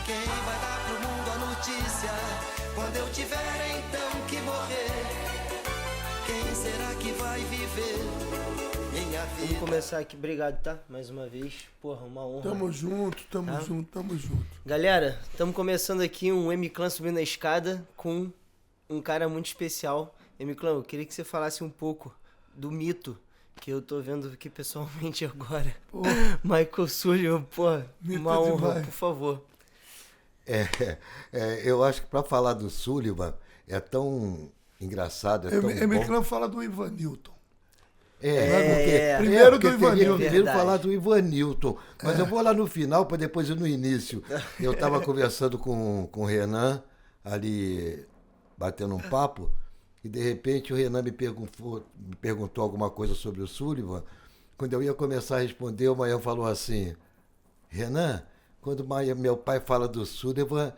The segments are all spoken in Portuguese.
Quem vai dar pro mundo a notícia quando eu tiver então que morrer? Quem será que vai viver minha vida? Vamos começar aqui, obrigado, tá? Mais uma vez, porra, uma honra. Tamo junto. Galera, estamos começando aqui um M-Clan Subindo a Escada com um cara muito especial. M-Clan, eu queria que você falasse um pouco do mito que eu tô vendo aqui pessoalmente agora. Michael Sullivan, pô, uma honra, demais. Por favor. Eu acho que para falar do Sullivan é tão engraçado, tão bom. M-Clan fala do Ivanilton. Primeiro do Ivanilton. Primeiro falar do Ivanilton. Mas eu vou lá no final para depois ir no início. Eu estava conversando com o Renan, ali batendo um papo, e de repente o Renan me perguntou alguma coisa sobre o Sullivan. Quando eu ia começar a responder, o Maião falou assim: Renan, quando meu pai fala do Sullivan,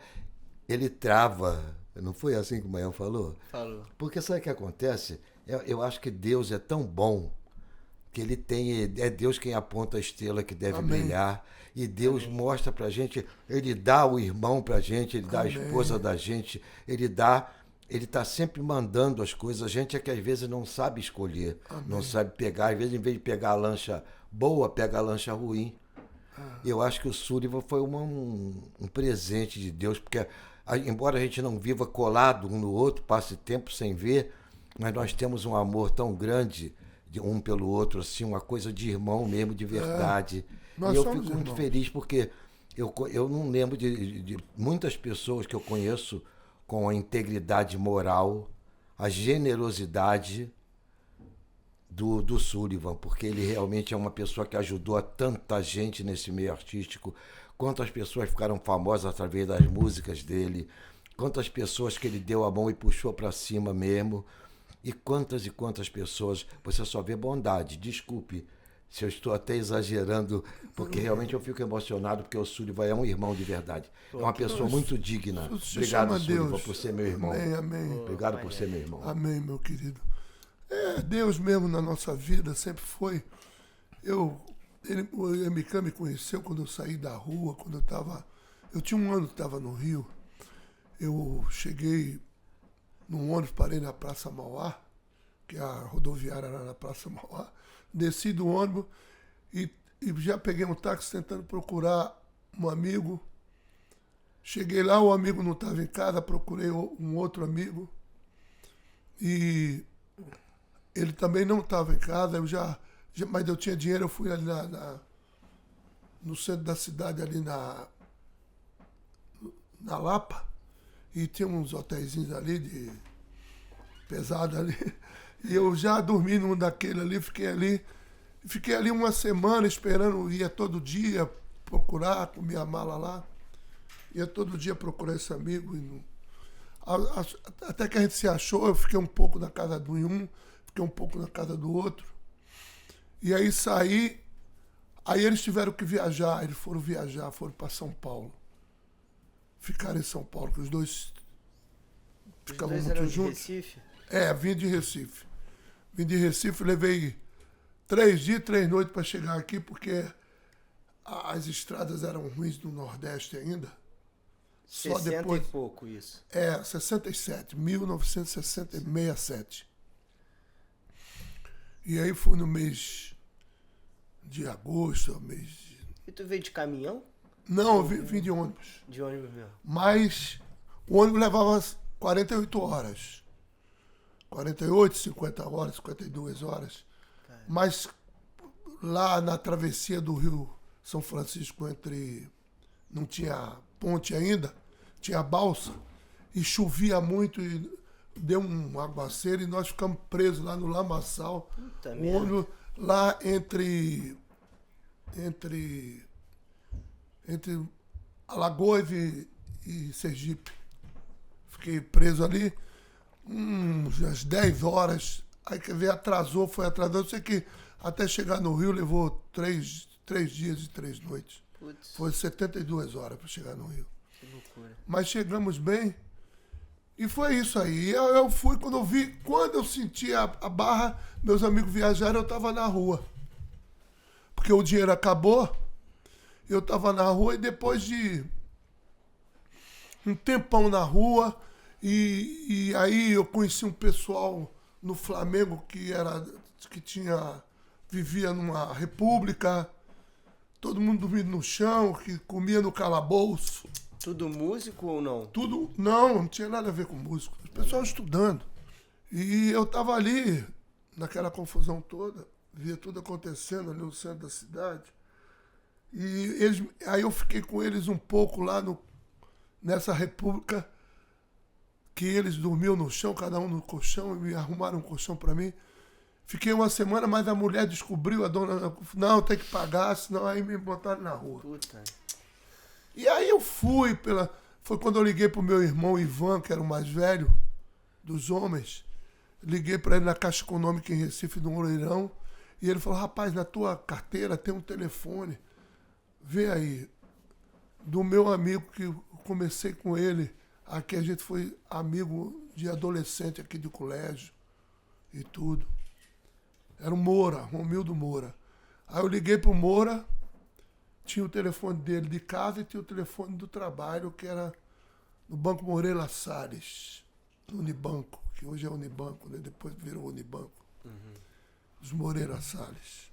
ele trava. Não foi assim que o Maião falou? Falou. Porque sabe o que acontece? Eu acho que Deus é tão bom que ele tem. É Deus quem aponta a estrela que deve brilhar. E Deus mostra pra gente, ele dá o irmão pra gente, ele dá a esposa da gente, ele tá sempre mandando as coisas. A gente é que às vezes não sabe escolher, não sabe pegar. Às vezes, em vez de pegar a lancha boa, pega a lancha ruim. Eu acho que o Sullivan foi um presente de Deus, porque embora a gente não viva colado um no outro, passe tempo sem ver, mas nós temos um amor tão grande de um pelo outro, assim, uma coisa de irmão mesmo, de verdade. E eu fico muito feliz porque eu não lembro de muitas pessoas que eu conheço com a integridade moral, a generosidade do Sullivan, porque ele realmente é uma pessoa que ajudou a tanta gente nesse meio artístico. Quantas pessoas ficaram famosas através das músicas dele, quantas pessoas que ele deu a mão e puxou para cima mesmo, e quantas pessoas. Você só vê bondade. Desculpe se eu estou até exagerando, porque realmente eu fico emocionado, porque o Sullivan é um irmão de verdade. É uma pessoa muito digna. Obrigado, Sullivan, por ser meu irmão. Amém. Obrigado por ser meu irmão. Amém, meu querido. Deus mesmo na nossa vida sempre foi. O M-Clan me conheceu quando eu saí da rua, eu tinha um ano que estava no Rio. Eu cheguei num ônibus, parei na Praça Mauá, que a rodoviária era na Praça Mauá, desci do ônibus e já peguei um táxi tentando procurar um amigo. Cheguei lá, o amigo não estava em casa, procurei um outro amigo e ele também não estava em casa. Mas eu tinha dinheiro, eu fui ali no centro da cidade, ali na Lapa, e tinha uns hotéisinhos ali, pesado ali, e eu já dormi num daquele ali, fiquei ali uma semana esperando, ia todo dia procurar, com minha mala lá, ia todo dia procurar esse amigo, até que a gente se achou. Eu fiquei um pouco na casa do um, fiquei um pouco na casa do outro. E aí saí, aí eles tiveram que viajar, eles foram para São Paulo. Ficaram em São Paulo, que os dois ficavam muito juntos. Recife? Vim de Recife. Vim de Recife, levei 3 dias, 3 noites para chegar aqui, porque as estradas eram ruins no Nordeste ainda. Só 60 depois, e pouco isso. 67, 1967. E aí fui no mês de agosto, E tu veio de caminhão? Não, eu vim de ônibus. De ônibus mesmo. Mas o ônibus levava 48 horas. 48, 50 horas, 52 horas. Caramba. Mas lá na travessia do Rio São Francisco, não tinha ponte ainda, tinha balsa, e chovia muito, e deu um aguaceiro, e nós ficamos presos lá no Lamaçal. Puta o ônibus lá entre Alagoas e Sergipe. Fiquei preso ali umas 10 horas. Aí quer ver, foi atrasando. Eu sei que até chegar no Rio levou 3 dias e 3 noites. Putz. Foi 72 horas para chegar no Rio. Que loucura. Mas chegamos bem. E foi isso aí. Eu fui, quando eu senti a barra, meus amigos viajaram, eu estava na rua. Porque o dinheiro acabou, eu estava na rua, e depois de um tempão na rua. E aí eu conheci um pessoal no Flamengo vivia numa república, todo mundo dormindo no chão, que comia no calabouço. Tudo músico ou não? Tudo, não tinha nada a ver com músico. O pessoal estudando. E eu tava ali, naquela confusão toda, via tudo acontecendo ali no centro da cidade. E aí eu fiquei com eles um pouco lá nessa república, que eles dormiam no chão, cada um no colchão, e me arrumaram um colchão para mim. Fiquei uma semana, mas a mulher descobriu, a dona, não, tem que pagar, senão aí me botaram na rua. Puta. E aí eu fui foi quando eu liguei pro meu irmão Ivan, que era o mais velho dos homens. Liguei para ele na Caixa Econômica em Recife, do Moreirão, e ele falou, rapaz, na tua carteira tem um telefone. Vê aí, do meu amigo que eu comecei com ele, aqui a gente foi amigo de adolescente aqui de colégio e tudo. Era o Moura, Romildo Moura. Aí eu liguei pro Moura, tinha o telefone dele de casa e tinha o telefone do trabalho, que era no Banco Moreira Salles, no Unibanco, que hoje é Unibanco, né? Depois virou Unibanco. Os Moreira Salles.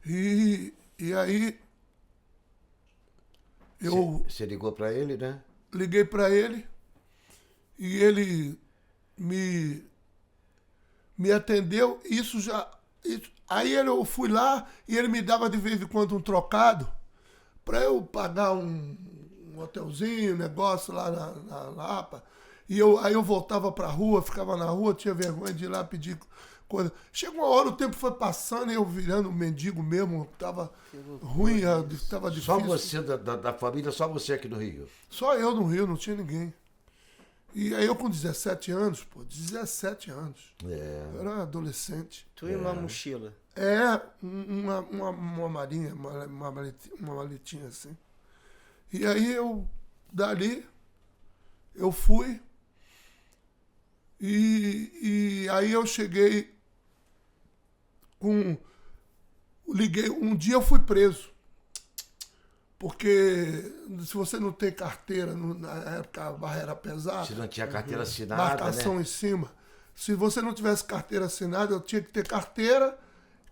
E aí Você ligou para ele, né? Liguei para ele e ele me atendeu. Aí eu fui lá e ele me dava de vez em quando um trocado para eu pagar um hotelzinho, um negócio lá na Lapa. E aí eu voltava para a rua, ficava na rua, tinha vergonha de ir lá pedir coisa. Chegou uma hora, o tempo foi passando e eu virando mendigo mesmo, tava ruim, tava difícil. Só você da família, só você aqui no Rio? Só eu no Rio, não tinha ninguém. E aí eu com 17 anos, 17 anos. Eu era adolescente. Tu e uma mochila? Uma malinha, uma maletinha assim. E aí dali, eu fui. E aí eu cheguei liguei, um dia eu fui preso. Porque se você não tem carteira, na época a barra era pesada. Se não tinha carteira assinada, marcação, né? Em cima. Se você não tivesse carteira assinada, eu tinha que ter carteira,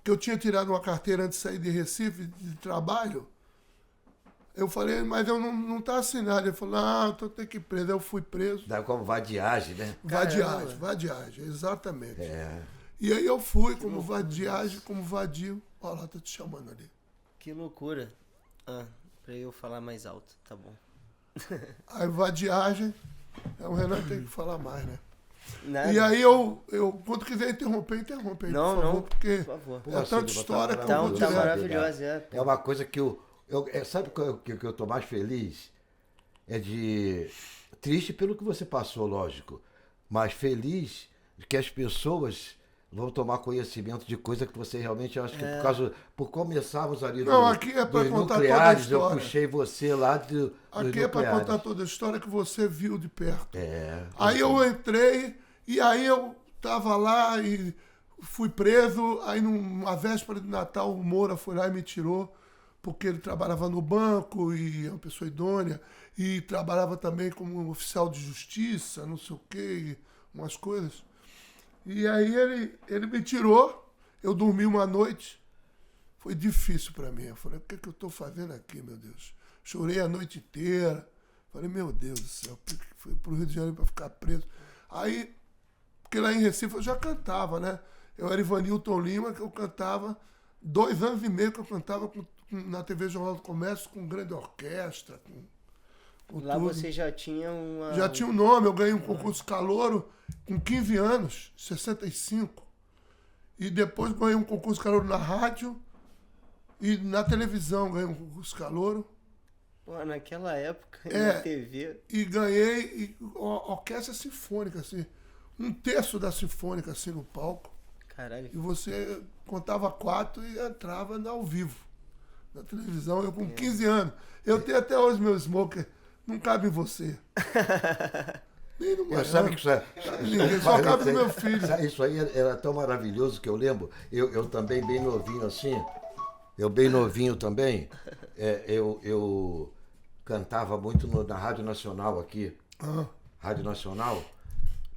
que eu tinha tirado uma carteira antes de sair de Recife, de trabalho. Eu falei, mas eu não tá assinado. Ele falou, então tem que ir preso. Eu fui preso. Dá como vadiagem, né? Vadiagem, exatamente. E aí eu fui como vadiagem, como vadio. Olha lá, tá te chamando ali. Que loucura. Pra eu falar mais alto, tá bom. Aí vadiagem, o Renan tem que falar mais, né? Nada. E aí quando quiser interromper aí, por favor, porque por favor. é tanta história que eu vou Tá direto. maravilhosa, É uma coisa que sabe o que eu tô mais feliz? Triste pelo que você passou, lógico, mas feliz que as pessoas vão tomar conhecimento de coisa que você realmente acha que por começarmos ali aqui é para contar nucleares, toda a história. eu puxei você lá aqui é para contar toda a história que você viu de perto. Aí eu eu entrei e aí eu tava lá e fui preso, aí numa véspera de Natal o Moura foi lá e me tirou, porque ele trabalhava no banco e é uma pessoa idônea, e trabalhava também como oficial de justiça, não sei o quê, umas coisas. E aí ele me tirou, eu dormi uma noite, foi difícil para mim. Eu falei, o que eu estou fazendo aqui, meu Deus? Chorei a noite inteira. Falei, meu Deus do céu, fui pro Rio de Janeiro para ficar preso. Aí, porque lá em Recife eu já cantava, né? Eu era Ivanilton Lima, que eu cantava, 2 anos e meio que eu cantava na TV Jornal do Comércio com grande orquestra, com lá tudo. você já tinha uma... Já tinha um nome, eu ganhei um concurso calouro com 15 anos, 65. E depois ganhei um concurso calouro na rádio e na televisão ganhei um concurso calouro. Pô, naquela época, na TV... E ganhei orquestra sinfônica, assim. 1/3 da sinfônica, assim, no palco. Caralho. E você contava 4 e entrava ao vivo. Na televisão, eu com 15 anos. Eu tenho até hoje meu smoker. Não cabe em você. Nem no sabe que isso só cabe no meu filho. Isso aí era tão maravilhoso que eu lembro. Eu também, bem novinho assim. Eu bem novinho também. cantava muito na Rádio Nacional aqui. Rádio Nacional,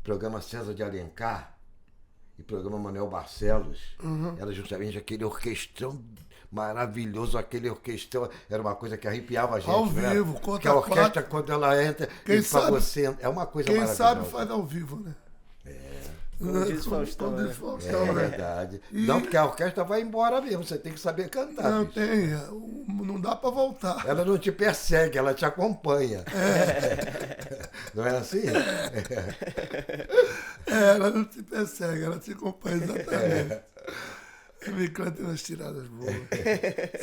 programa César de Alencar e programa Manuel Barcelos. Era justamente aquele orquestrão maravilhoso, aquele orquestrão, era uma coisa que arrepiava a gente. Ao né? vivo, porque a orquestra, quando ela entra, quem sabe, você, é uma coisa quem maravilhosa. Quem sabe faz ao vivo, né? Como diz Faustão, né? Faustão, né? Verdade. Não, porque a orquestra vai embora mesmo, você tem que saber cantar. Não bicho. tem, não dá pra voltar. Ela não te persegue, ela te acompanha. Não é assim? Ela não te persegue, ela te acompanha exatamente. Me canta umas tiradas boas.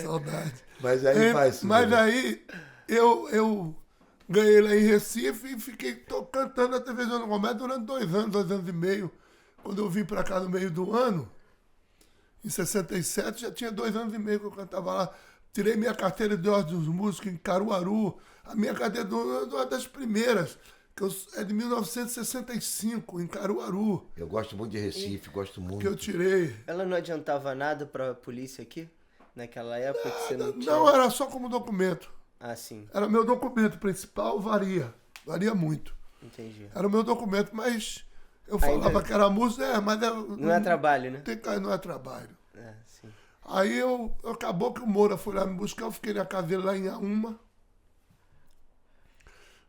Saudade. Mas aí faz. Mas aí eu ganhei lá em Recife e fiquei cantando na TV Jornal Comércio durante 2 anos e meio. Quando eu vim pra cá no meio do ano, em 67, já tinha 2 anos e meio que eu cantava lá. Tirei minha carteira de ordem dos músicos em Caruaru. A minha carteira é uma das primeiras, é de 1965, em Caruaru. Eu gosto muito de Recife, gosto muito. Que eu tirei. Ela não adiantava nada pra polícia aqui? Naquela época que você não tinha... Não, era só como documento. Ah, sim. Era meu documento principal, varia muito. Entendi. Era o meu documento, mas eu falava que era música, mas... Não é trabalho, né? Não é trabalho. É, sim. Aí acabou que o Moura foi lá me buscar, eu fiquei na casa dele lá em Auma,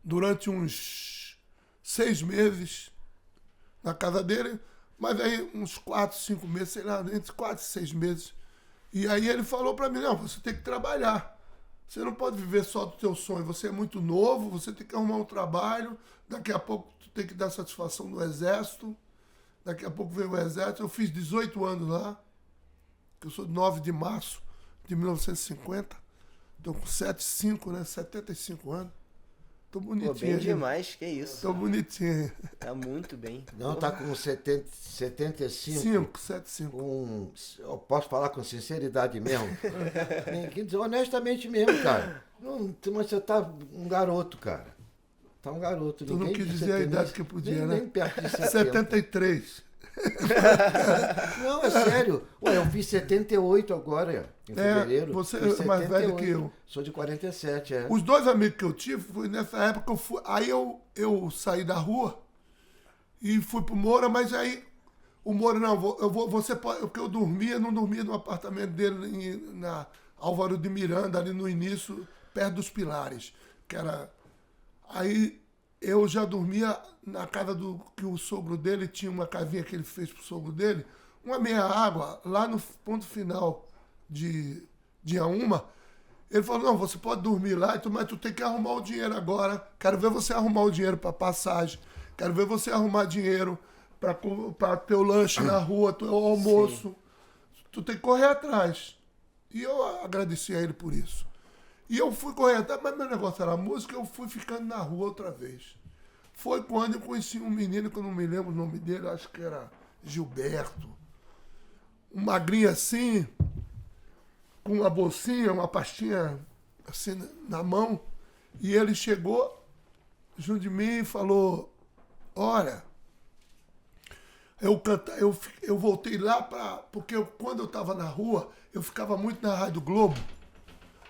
durante uns 6 meses na casa dele, mas aí uns 4, 5 meses, sei lá, entre 4 e 6 meses. E aí ele falou pra mim, não, você tem que trabalhar. Você não pode viver só do teu sonho. Você é muito novo, você tem que arrumar um trabalho. Daqui a pouco tu tem que dar satisfação no exército. Daqui a pouco vem o exército. Eu fiz 18 anos lá. Eu sou de 9 de março de 1950. Estou com 75, né? 75 anos. Tô bonitinho. Pô, bem demais, que isso. Tô bonitinho. Tá muito bem. Não, tá com 75. 75. Eu posso falar com sinceridade mesmo? Honestamente mesmo, cara. Não, mas você tá um garoto, cara. Tá um garoto. Tu não quis dizer a idade que podia, né? Nem perto de 70. 73. Não, é sério. Ué, eu fiz 78 agora, em fevereiro. Você é mais velho que eu. Sou de 47, é. Os 2 amigos que eu tive, foi nessa época, aí eu saí da rua e fui pro Moura, mas aí o Moura, não, você pode, porque eu não dormia no apartamento dele na Álvaro de Miranda, ali no início, perto dos Pilares, que era... Aí eu já dormia na casa que o sogro dele tinha uma casinha que ele fez pro sogro dele, uma meia água, lá no ponto final de Auma. Ele falou, não, você pode dormir lá, mas tu tem que arrumar o dinheiro agora. Quero ver você arrumar o dinheiro para passagem. Quero ver você arrumar dinheiro para teu lanche na rua, teu almoço. Sim. Tu tem que correr atrás. E eu agradeci a ele por isso. E eu fui correr atrás, mas meu negócio era música, eu fui ficando na rua outra vez. Foi quando eu conheci um menino, que eu não me lembro o nome dele, acho que era Gilberto. Um magrinho assim, com uma bolsinha, uma pastinha assim na mão. E ele chegou junto de mim e falou, olha, eu voltei lá porque quando eu estava na rua, eu ficava muito na Rádio Globo.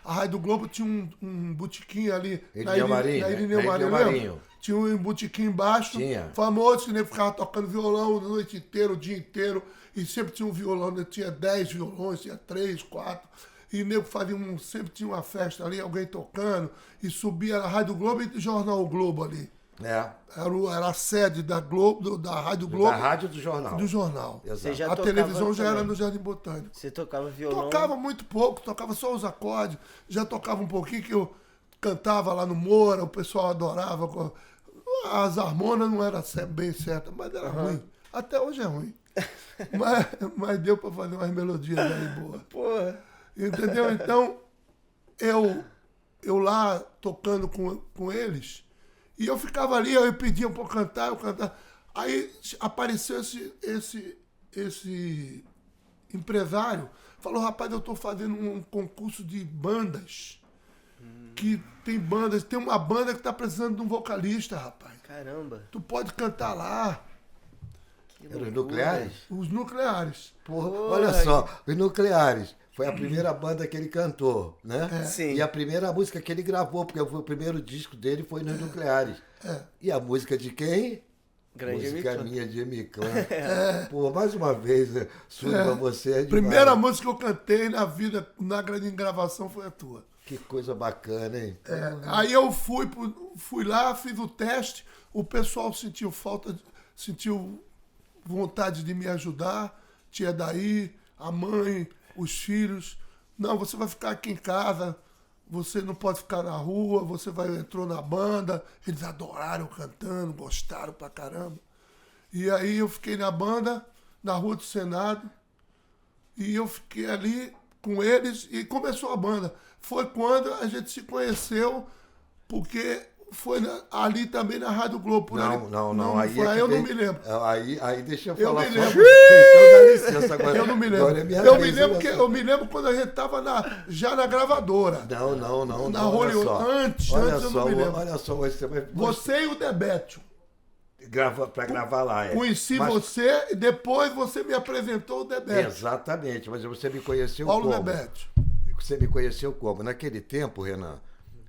A Rádio Globo tinha um botequim ali na Irineu Marinho. Tinha um botequim embaixo, famoso, que nem ficava tocando violão a noite inteira, o dia inteiro. E sempre tinha um violão, né? Tinha 10 violões, tinha 3, 4. E nego sempre tinha uma festa ali, alguém tocando. E subia a Rádio Globo e Jornal Globo ali. É. Era a sede da Globo, da Rádio Globo. Da rádio do jornal. Do jornal. Exato. A televisão já era no Jardim Botânico. Você tocava violão? Tocava muito pouco, tocava só os acordes. Já tocava um pouquinho, que eu cantava lá no Moura, o pessoal adorava. As harmonas não eram bem certas, mas era ruim. Até hoje é ruim. mas deu pra fazer umas melodias aí boas. Porra. Entendeu? Então, eu lá tocando com eles, e eu ficava ali, eu pedia pra eu cantar. Aí apareceu esse empresário, falou, rapaz, eu tô fazendo um concurso de bandas, que tem bandas, tem uma banda que tá precisando de um vocalista, rapaz. Caramba. Tu pode cantar lá. Os Nucleares? Os Nucleares. Porra, olha só, os Nucleares. Foi a primeira banda que ele cantou, né? Sim. E a primeira música que ele gravou, porque o primeiro disco dele foi nos Nucleares. E a música de quem? Grande música M-Clan. minha de M-Clan. Pô, mais uma vez, Súlio, pra você é demais. Primeira música que eu cantei na vida, na grande gravação, foi a tua. Que coisa bacana, hein? Aí eu fui lá, fiz o teste, o pessoal sentiu vontade de me ajudar, tia Daí, a mãe, os filhos. Não, você vai ficar aqui em casa, você não pode ficar na rua, entrou na banda. Eles adoraram cantando, gostaram pra caramba. E aí eu fiquei na banda, na Rua do Senado, e eu fiquei ali com eles e começou a banda. Foi quando a gente se conheceu, porque foi ali também na Rádio Globo. Por ali. Não. Aí, aí eu não me lembro. Aí deixa eu Eu falar me só. lembro. Então dá licença agora. Eu não me Agora é lembro. minha Eu vez, me lembro, olha só. eu me lembro quando a gente tava já na gravadora. Não. Na olha Hollywood. só. Antes Olha eu só, não me lembro. Olha só, você vai... Você e o Debétio. Pra gravar lá, Conheci Mas- você e depois você me apresentou o Debétio. Exatamente, mas você me conheceu Paulo como? Debétio. Você me conheceu como? Naquele tempo, Renan,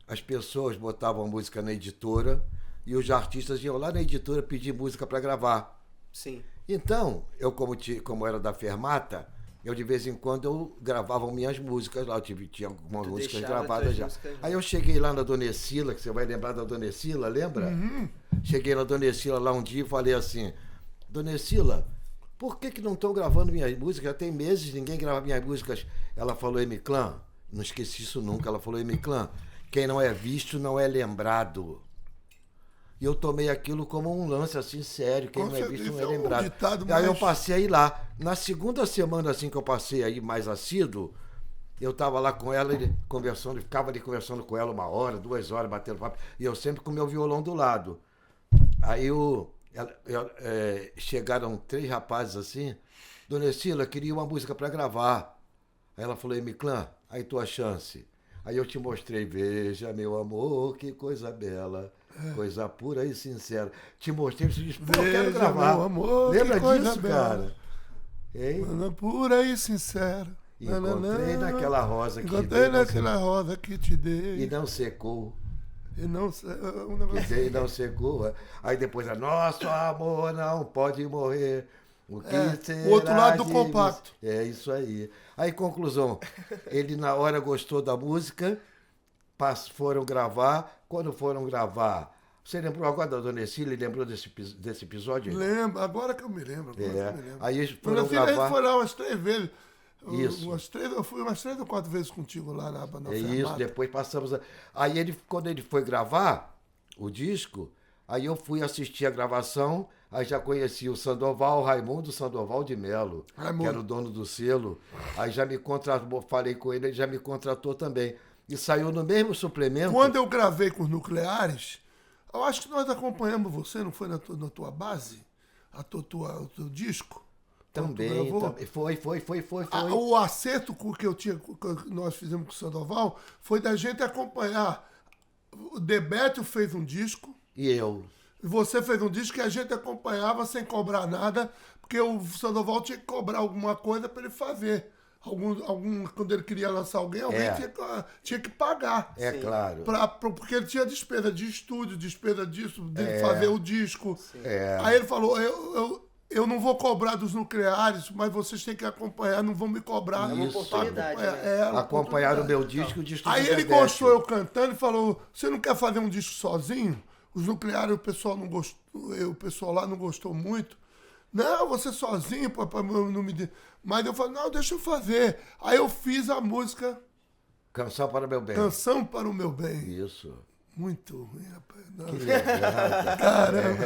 as pessoas botavam música na editora e os artistas iam lá na editora pedir música para gravar. Sim. Então, eu como era da Fermata, eu de vez em quando eu gravava minhas músicas lá, tinha algumas Tu músicas deixava gravadas tuas já. músicas lá. Aí eu cheguei lá na Dona Escila, que você vai lembrar da Dona Escila, lembra? Cheguei na Dona Escila lá um dia e falei assim, Dona Escila, por que não estão gravando minhas músicas? Já tem meses, ninguém grava minhas músicas. Ela falou, M-Clan, não esqueci isso nunca, ela falou, M-Clan, quem não é visto não é lembrado. E eu tomei aquilo como um lance assim, sério, quem Com não é visto certeza, não é é um lembrado. ditado Aí eu mais- passei aí lá. Na segunda semana assim que eu passei aí mais assíduo, eu tava lá com ela, conversando, ficava ali conversando com ela 1 hora, 2 horas, batendo papo, e eu sempre com meu violão do lado. Aí chegaram 3 rapazes assim, Dona Escila, queria uma música para gravar. Aí ela falou, M-Clan, aí tua chance. Aí eu te mostrei, veja, meu amor, que coisa bela, coisa pura e sincera. Te mostrei, você disse, pô, eu quero Veja, gravar. meu amor, Lembra que coisa disso, bela. cara? Hein? Ana pura e sincera. Encontrei naquela rosa que te Encontrei dei, não naquela rosa que te dei. E não secou. E não sei. Um negócio... Que dei e não secou. Aí depois, nosso amor não pode morrer. O que será o outro lado do de compacto. você? É isso aí. Aí, conclusão, ele na hora gostou da música, foram gravar. Quando foram gravar, você lembrou agora da Dona Escila e lembrou desse episódio? Lembro, agora que eu me lembro. Aí eles Quando foram eu a gente gravar. foi lá umas 3 vezes. Isso. Eu fui umas 3 ou 4 vezes contigo lá na É isso, Fermata. depois passamos. Aí quando ele foi gravar o disco, aí eu fui assistir a gravação, aí já conheci o Sandoval, Raimundo Sandoval de Melo, Raimundo. que era o dono do selo. Aí já me contratou, falei com ele já me contratou também. E saiu no mesmo suplemento. Quando eu gravei com os Nucleares, eu acho que nós acompanhamos você, não foi na tua base? O teu disco? Quando tu Também, gravou? foi. O acerto que nós fizemos com o Sandoval foi da gente acompanhar. O Debétio fez um disco, E eu. e você fez um disco que a gente acompanhava sem cobrar nada, porque o Sandoval tinha que cobrar alguma coisa para ele fazer. Quando ele queria lançar alguém tinha que pagar. É claro. Porque ele tinha despesa de estúdio, despesa disso, de fazer o disco. É. Aí ele falou, eu não vou cobrar dos Nucleares, mas vocês têm que acompanhar, não vão me cobrar. É uma Isso. oportunidade, né? Era uma Acompanharam o meu oportunidade. disco, o disco Aí do ele Debete. gostou eu cantando e falou, você não quer fazer um disco sozinho? Os Nucleares, o pessoal não gostou, o pessoal lá não gostou muito. Não, você sozinho, papai, não me... Mas eu falei, não, deixa eu fazer. Aí eu fiz a música Canção para meu bem. Canção para o Meu Bem. Isso. Muito ruim, rapaz. Não. Que legal. Caramba.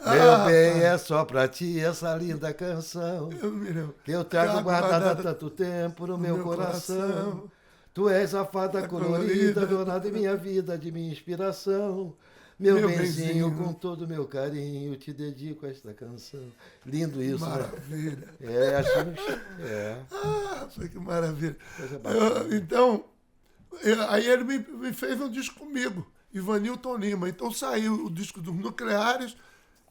Meu bem, é só pra ti essa linda canção Eu me lembro. que eu trago Trago guardada há guardada tanto tempo no meu meu coração. coração. Tu és a fada colorida, colorida. dona de minha vida, de minha inspiração. Meu benzinho, benzinho. com todo o meu carinho, te dedico a esta canção. Lindo isso, né? Maravilha. Foi que maravilha. Coisa bacana. Então, aí ele me fez um disco comigo, Ivanilton Lima. Então saiu o disco dos Nucleares,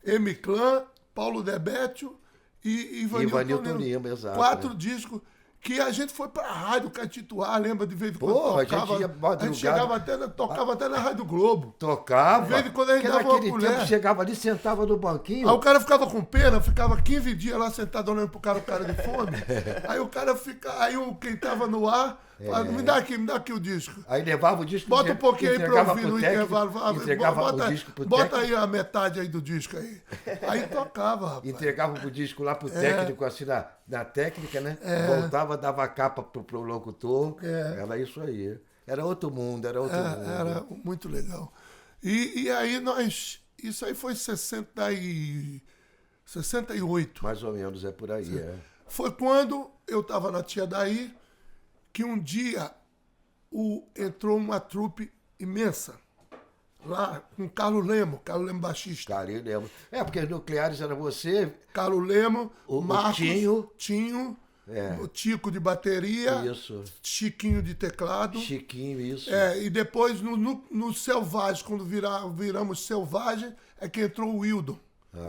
M-Clan, Paulo Debétio e Ivanilton Ivanilton Lima, exato, 4 né? discos que a gente foi pra rádio Catituá, lembra? De vez em quando Porra, tocava. a gente ia madrugada. A gente chegava tocava até na Rádio Globo. Tocava. De vez em quando a gente Porque dava uma naquele colher. tempo chegava ali, sentava no banquinho. Aí o cara ficava com pena, ficava 15 dias lá sentado olhando pro cara, o cara de fome. Aí o cara fica. Aí quem tava no ar, fala, me dá aqui o disco. Aí levava o disco. Bota um pouquinho aí pra eu ouvir no intervalo. Entregava o disco pro Bota técnico. aí a metade aí do disco aí. Aí tocava, rapaz. Entregava o disco lá pro técnico, assim, na técnica, né? Voltava, dava a capa pro locutor. Era isso aí. Era outro mundo, era outro mundo. Era muito legal. E aí isso aí foi 68. Mais ou menos, é por aí, é. Foi quando eu estava na Tia Daí, que um dia entrou uma trupe imensa, lá com Carlos Lemo baixista. Cara, eu lembro. Porque os Nucleares era você, Carlos Lemo, O Marcos, Tinho. o Tico de bateria, Isso. Chiquinho de teclado. Chiquinho, isso. E depois no Selvagem, quando viramos Selvagem, é que entrou o Wildon,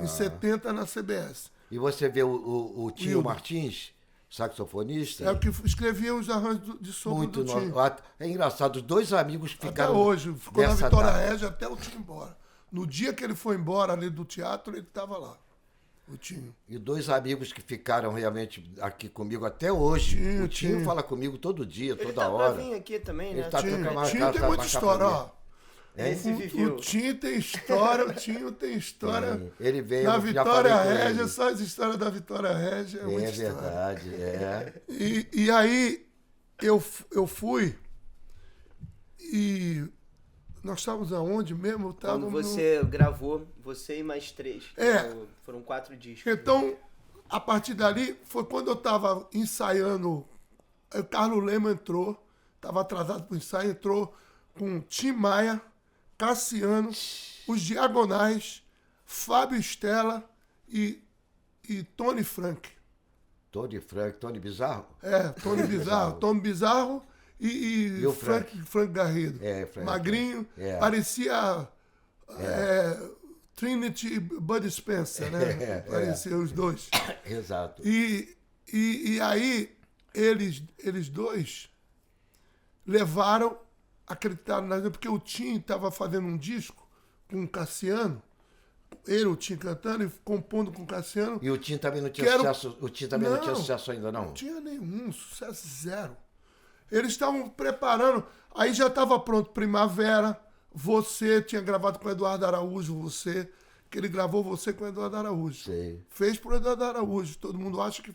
em 70 na CBS. E você vê o Tinho Wildo. Martins, saxofonista. É o que escrevia os arranjos de sopro Muito do Tim. É engraçado, os dois amigos Até ficaram. hoje, ficou na nessa Vitória data. Régia até o Tim ir embora. No dia que ele foi embora ali do teatro, ele estava lá, o Tinho. E dois amigos que ficaram realmente aqui comigo até hoje. O Tinho fala comigo todo dia, Ele toda tá hora. pra vir aqui também, né? Ele tá Tinho, tocando Tinho tem muita história, ó. Esse viveu. O Tinho tem história, o Tinho tem história. Sim, ele veio, Na eu já Vitória falei com Régia, ele. só as histórias da Vitória Régia é muita É história. verdade, é. E aí eu fui e nós estávamos aonde mesmo? Quando você gravou, você e mais 3. Foram 4 discos. Então, a partir dali, foi quando eu estava ensaiando, o Carlos Lema entrou, estava atrasado para o ensaio, entrou com Tim Maia, Cassiano, os Diagonais, Fábio Stella e Tony Frank. Tony Frank, Tony Bizarro? Tony Bizarro. Tony Bizarro e o Frank Garrido. Frank. Magrinho, parecia Trinity e Bud Spencer, né? Parecia os dois. Exato. E aí, eles dois levaram, acreditaram na gente, porque o Tim estava fazendo um disco com o Cassiano, o Tim cantando e compondo com o Cassiano. E o Tim também não tinha sucesso. O Tim também não tinha sucesso ainda, não? Não tinha nenhum, sucesso zero. Eles estavam preparando, aí já estava pronto Primavera, Você, tinha gravado com o Eduardo Araújo, Você, que ele gravou Você com o Eduardo Araújo. Sei. Fez pro Eduardo Araújo, todo mundo acha que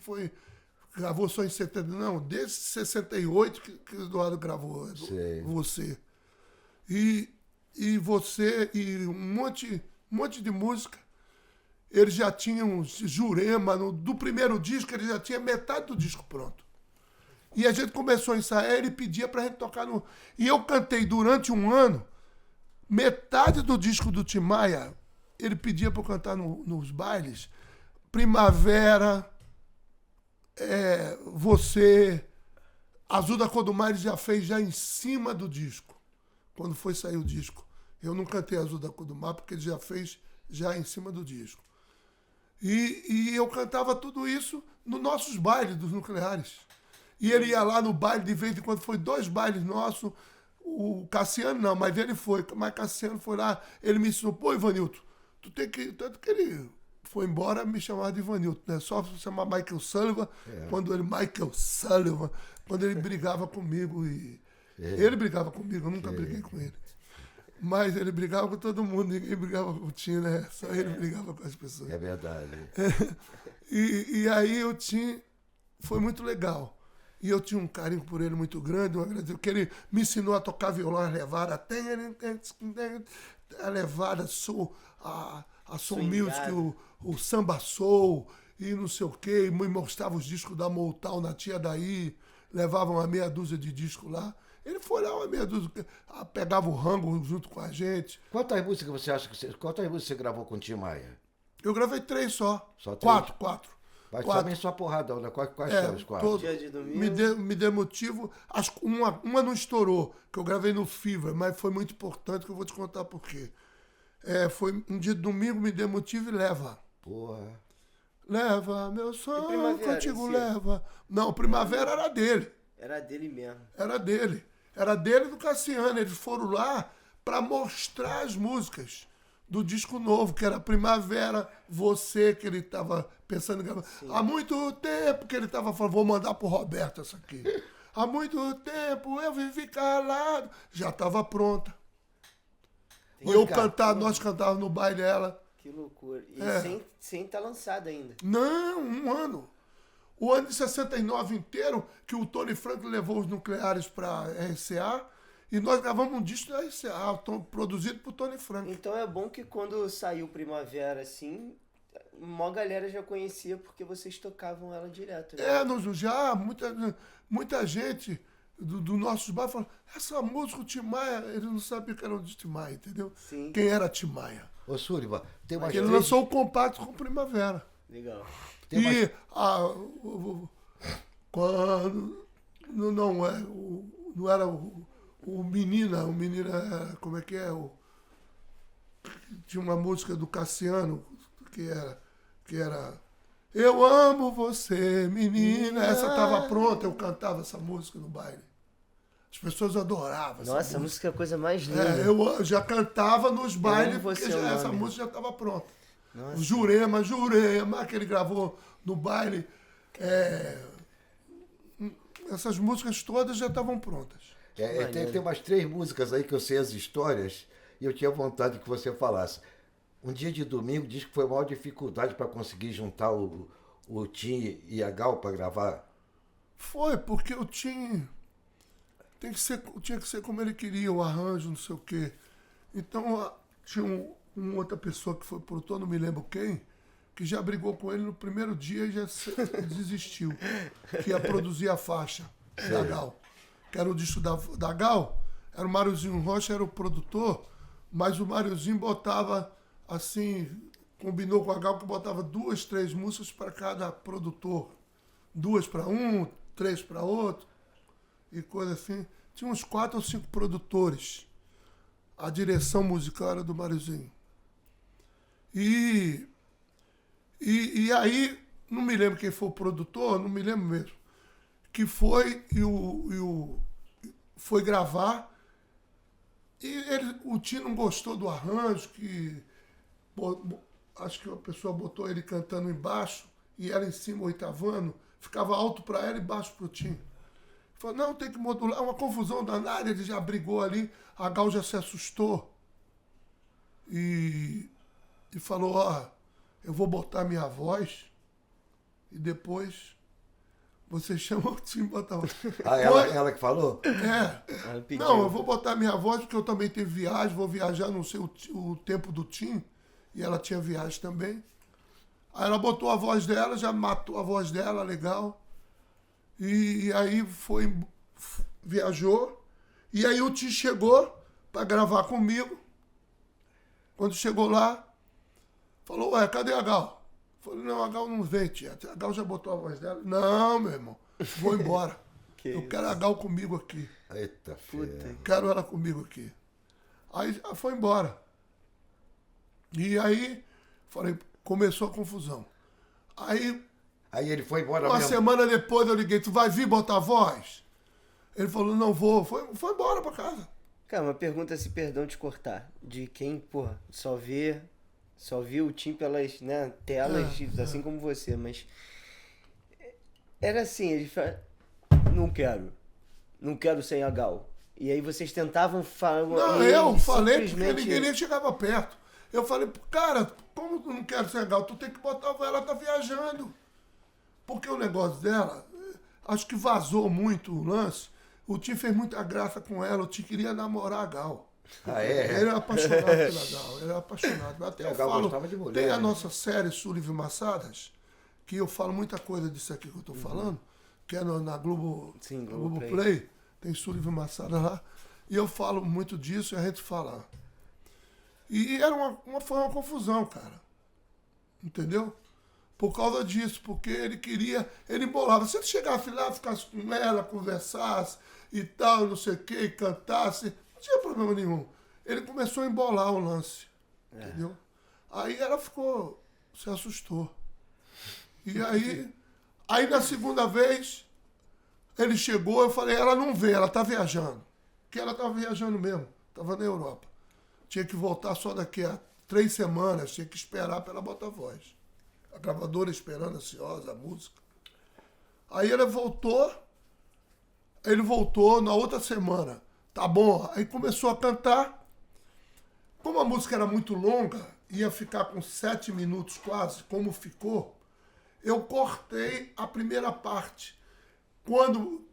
gravou só em 70, não, desde 68 que o Eduardo gravou Você. E Você, e um monte de música. Eles já tinham Jurema, do primeiro disco, ele já tinha metade do disco pronto. E a gente começou a ensaiar, ele pedia pra gente tocar no... E eu cantei durante um ano, metade do disco do Tim Maia, ele pedia pra eu cantar nos bailes. Primavera, Você, Azul da Cor do Mar, ele já fez já em cima do disco. Quando foi sair o disco. Eu não cantei Azul da Cor do Mar, porque ele já fez já em cima do disco. E eu cantava tudo isso nos nossos bailes dos Nucleares. E ele ia lá no baile, de vez em quando, foi 2 bailes nossos. O Cassiano não, mas ele foi. Mas Cassiano foi lá, ele me ensinou, pô, Ivanilton, tu tem que... Tanto que ele foi embora, me chamava de Ivanilton, né? Só se chamar Michael Sullivan, quando ele brigava comigo. Ele brigava comigo, eu nunca briguei com ele. Mas ele brigava com todo mundo, ninguém brigava com o Tim, né? Só ele brigava com as pessoas. É verdade. E aí o Tim foi muito legal. E eu tinha um carinho por ele muito grande, um agradecimento, porque ele me ensinou a tocar violão, a levada, a levada, a soul music, o samba soul, e não sei o quê, e me mostrava os discos da Motown na Tia Daí, levavam uma meia dúzia de discos lá. Ele foi lá, uma meia dúzia, pegava o rango junto com a gente. Quantas músicas você gravou com o Tim Maia? Eu gravei 3 só. Só 3? 4. Mas também só porradão, né? Quais são os 4? Dia de domingo. Me deu motivo. Acho que uma não estourou, que eu gravei no Fever, mas foi muito importante, que eu vou te contar por quê. Foi um dia de domingo, Me Dê Motivo e Leva. Porra. Leva meu sonho, Primavera, contigo esse leva. Não, Primavera era dele. Era dele mesmo. Era dele. Era dele e do Cassiano. Eles foram lá para mostrar as músicas do disco novo, que era Primavera, Você, que ele estava pensando em gravar. Há muito tempo que ele estava falando, vou mandar pro Roberto essa aqui. Há muito tempo eu vivi calado. Já estava pronta. E nós cantávamos no baile dela. Que loucura. E sem tá lançado ainda. Não, um ano. O ano de 69 inteiro, que o Tony Franklin levou os nucleares para RCA, e nós gravamos um disco da RCA, produzido por Tony Franklin. Então é bom que quando saiu Primavera, assim, mó galera já conhecia porque vocês tocavam ela direto, né? Muita gente do nossos bairros falou, essa música, o Tim Maia, ele não sabia que era o de Tim Maia, entendeu? Sim. Quem era Tim Maia? Ô, Sullivan, tem umas Ele lançou o compacto com Primavera. Legal. Quando não era o Menina, como é que é? Tinha uma música do Cassiano que era Eu amo você, menina. Essa estava pronta, eu cantava essa música no baile. As pessoas adoravam. Nossa, a música é a coisa mais linda. Eu já cantava nos bailes você porque é o nome. essa música já estava pronta. Nossa. O Jurema, que ele gravou no baile. Essas músicas todas já estavam prontas. Tem umas 3 músicas aí que eu sei as histórias e eu tinha vontade que você falasse. Um dia de domingo diz que foi a maior dificuldade para conseguir juntar o Tim e a Gal para gravar. Foi, porque o Tim tinha que ser como ele queria, o arranjo, não sei o quê. Então tinha uma outra pessoa que foi produtor, não me lembro quem, que já brigou com ele no primeiro dia e já desistiu. Que ia produzir a faixa da Gal. Que era o disco da Gal, era o Máriozinho Rocha, era o produtor, mas o Máriozinho botava, assim, combinou com a Gal que botava 2, 3 músicas para cada produtor. 2 para um, 3 para outro, e coisa assim. Tinha uns 4 ou 5 produtores. A direção musical era do Máriozinho. E aí, não me lembro quem foi o produtor, não me lembro mesmo, que foi foi gravar e o Tim não gostou do arranjo, que acho que a pessoa botou ele cantando embaixo e ela em cima oitavando, ficava alto para ela e baixo para o Tim. Falou, não, tem que modular, uma confusão danada, ele já brigou ali, a Gal já se assustou e falou, eu vou botar minha voz e depois você chama o Tim e bota a voz. Ela que falou? Não, eu vou botar minha voz porque eu também tenho viagem, vou viajar, não sei o tempo do Tim, e ela tinha viagem também. Aí ela botou a voz dela, já matou a voz dela, legal. E aí viajou, e aí o Tim chegou para gravar comigo. Quando chegou lá, falou, cadê a Gal? Falei, não, a Gal não vem, tia. A Gal já botou a voz dela. Não, meu irmão, vou embora. Eu quero a Gal comigo aqui. Eita, puta. Quero ela comigo aqui. Aí foi embora. E aí, falei, começou a confusão. Aí ele foi embora uma mesmo. semana depois eu liguei, tu vai vir botar a voz? Ele falou, não vou. Foi embora pra casa. Cara, uma pergunta, se perdão de cortar, de quem, porra, só viu o Tim pelas, né, telas, assim como você, mas era assim, ele fala, não quero sem a Gal. E aí vocês tentavam falar... Não, eu falei porque ninguém nem chegava perto. Eu falei, cara, como tu não quer sem a Gal? Tu tem que botar ela, tá viajando. Porque o negócio dela, acho que vazou muito o lance. O Tim fez muita graça com ela, o Tim queria namorar a Gal. Ele era apaixonado pela Gal, ele era apaixonado. Até eu falo, de mulher, tem a nossa série Sullivan Massadas, que eu falo muita coisa disso aqui que eu tô falando, que é na Globo, sim, Globo Play, tem Sullivan Massadas lá, e eu falo muito disso e a gente fala. E era foi uma confusão, cara. Entendeu? Por causa disso, porque ele embolava. Se ele chegasse lá, ficasse com ela, conversasse e tal, não sei o que, e cantasse, não tinha problema nenhum. Ele começou a embolar o lance, entendeu? Aí ela se assustou. E aí na segunda vez, ele chegou, eu falei, ela não veio, ela tá viajando. Porque ela tava viajando mesmo, tava na Europa. Tinha que voltar só daqui a 3 semanas, tinha que esperar pra ela botar voz. A gravadora esperando, ansiosa, a música. Aí ele voltou na outra semana. Tá bom, aí começou a cantar. Como a música era muito longa, ia ficar com 7 minutos quase, como ficou, eu cortei a primeira parte. Quando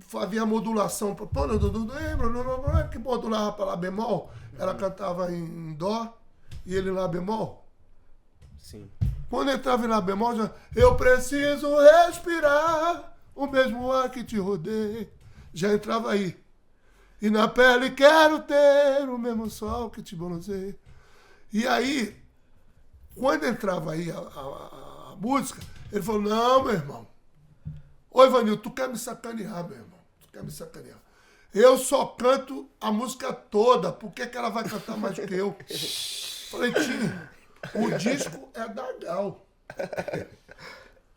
fazia a modulação, que modulava para Lá bemol, ela cantava em Dó e ele em Lá bemol. Sim. Quando entrava em Lá bemol, eu preciso respirar o mesmo ar que te rodeia. Já entrava aí. E na pele quero ter o mesmo sol que te bronzeia. E aí, quando entrava aí a música, ele falou, não, meu irmão. Ô, Ivanildo, tu quer me sacanear, meu irmão. Tu quer me sacanear. Eu só canto a música toda. Por que ela vai cantar mais do que eu? Falei, Tim, o disco é da Gal.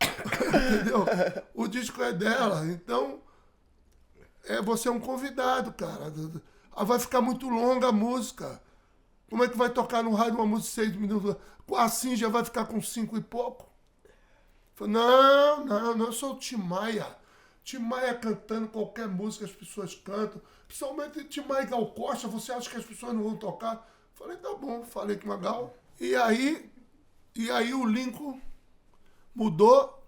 Entendeu? O disco é dela. Então, você é um convidado, cara. Vai ficar muito longa a música. Como é que vai tocar no rádio uma música de 6 minutos? Assim já vai ficar com 5 e pouco. Falei, não, eu sou o Tim Maia. Tim Maia cantando qualquer música, as pessoas cantam. Principalmente Tim Maia e Gal Costa, você acha que as pessoas não vão tocar? Falei, tá bom, falei com a Gal. E aí o Lincoln mudou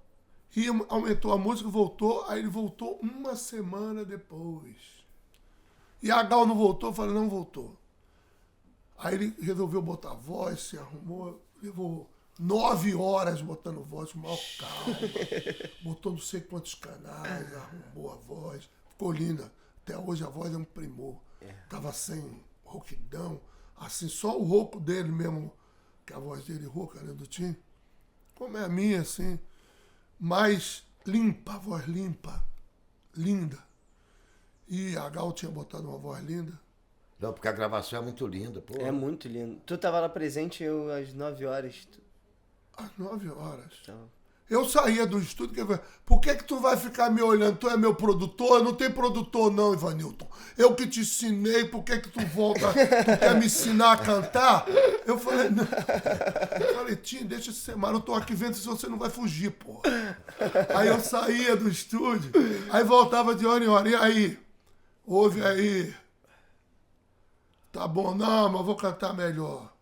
e aumentou a música, voltou. Aí ele voltou 1 semana depois. E a Gal não voltou, eu falei, não voltou. Aí ele resolveu botar voz, se arrumou, levou 9 horas botando voz, com maior calma. Botou não sei quantos canais, arrumou a voz. Ficou linda. Até hoje a voz é um primor. Tava sem rouquidão. Assim, só o rouco dele mesmo, que a voz dele rouca, né, do Tim. Como é a minha, assim. Mais limpa, a voz limpa. Linda. E a Gal tinha botado uma voz linda. Não, porque a gravação é muito linda, pô. É muito lindo. Tu tava lá presente às 9 horas. Às 9 horas. Então. Eu saía do estúdio, por que tu vai ficar me olhando? Tu é meu produtor? Não tem produtor não, Ivanilton. Eu que te ensinei, por que tu volta? Tu quer me ensinar a cantar? Eu falei, não. Eu falei, Tim, deixa esse semana, eu tô aqui vendo se você não vai fugir, pô. Aí eu saía do estúdio, aí voltava de hora em hora. E aí? Ouve aí. Tá bom, não, mas eu vou cantar melhor.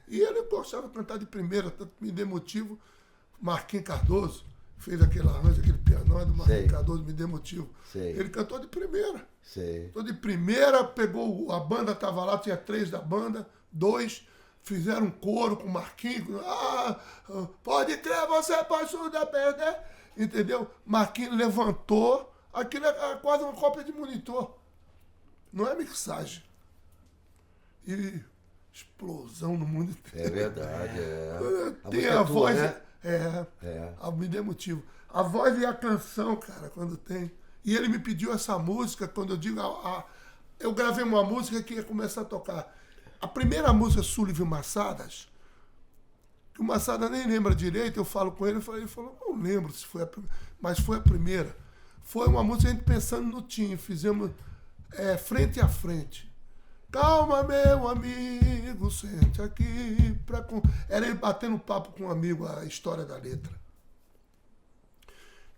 E ele gostava de cantar de primeira, tanto me deu motivo. Marquinhos Cardoso fez aquele arranjo, aquele piano do Marquinhos Cardoso, me deu motivo. Sei. Ele cantou de primeira. Sei. Cantou de primeira, pegou, a banda tava lá, tinha 3 da banda, 2, fizeram um coro com o Marquinhos. Pode crer, você pode estudar, perder. Entendeu? Marquinhos levantou, aquilo é quase uma cópia de monitor. Não é mixagem. E explosão no mundo inteiro. É verdade, Tem a voz, né? Me deu motivo. A voz e a canção, cara, quando tem. E ele me pediu essa música, quando eu digo... eu gravei uma música que ia começar a tocar. A primeira música, Sullivan Massadas, que o Massada nem lembra direito, eu falo com ele, ele falou, não lembro se foi a primeira, mas foi a primeira. Foi uma música, a gente pensando no Tim, fizemos frente a frente. Calma, meu amigo, sente aqui. Era ele batendo papo com um amigo, a história da letra.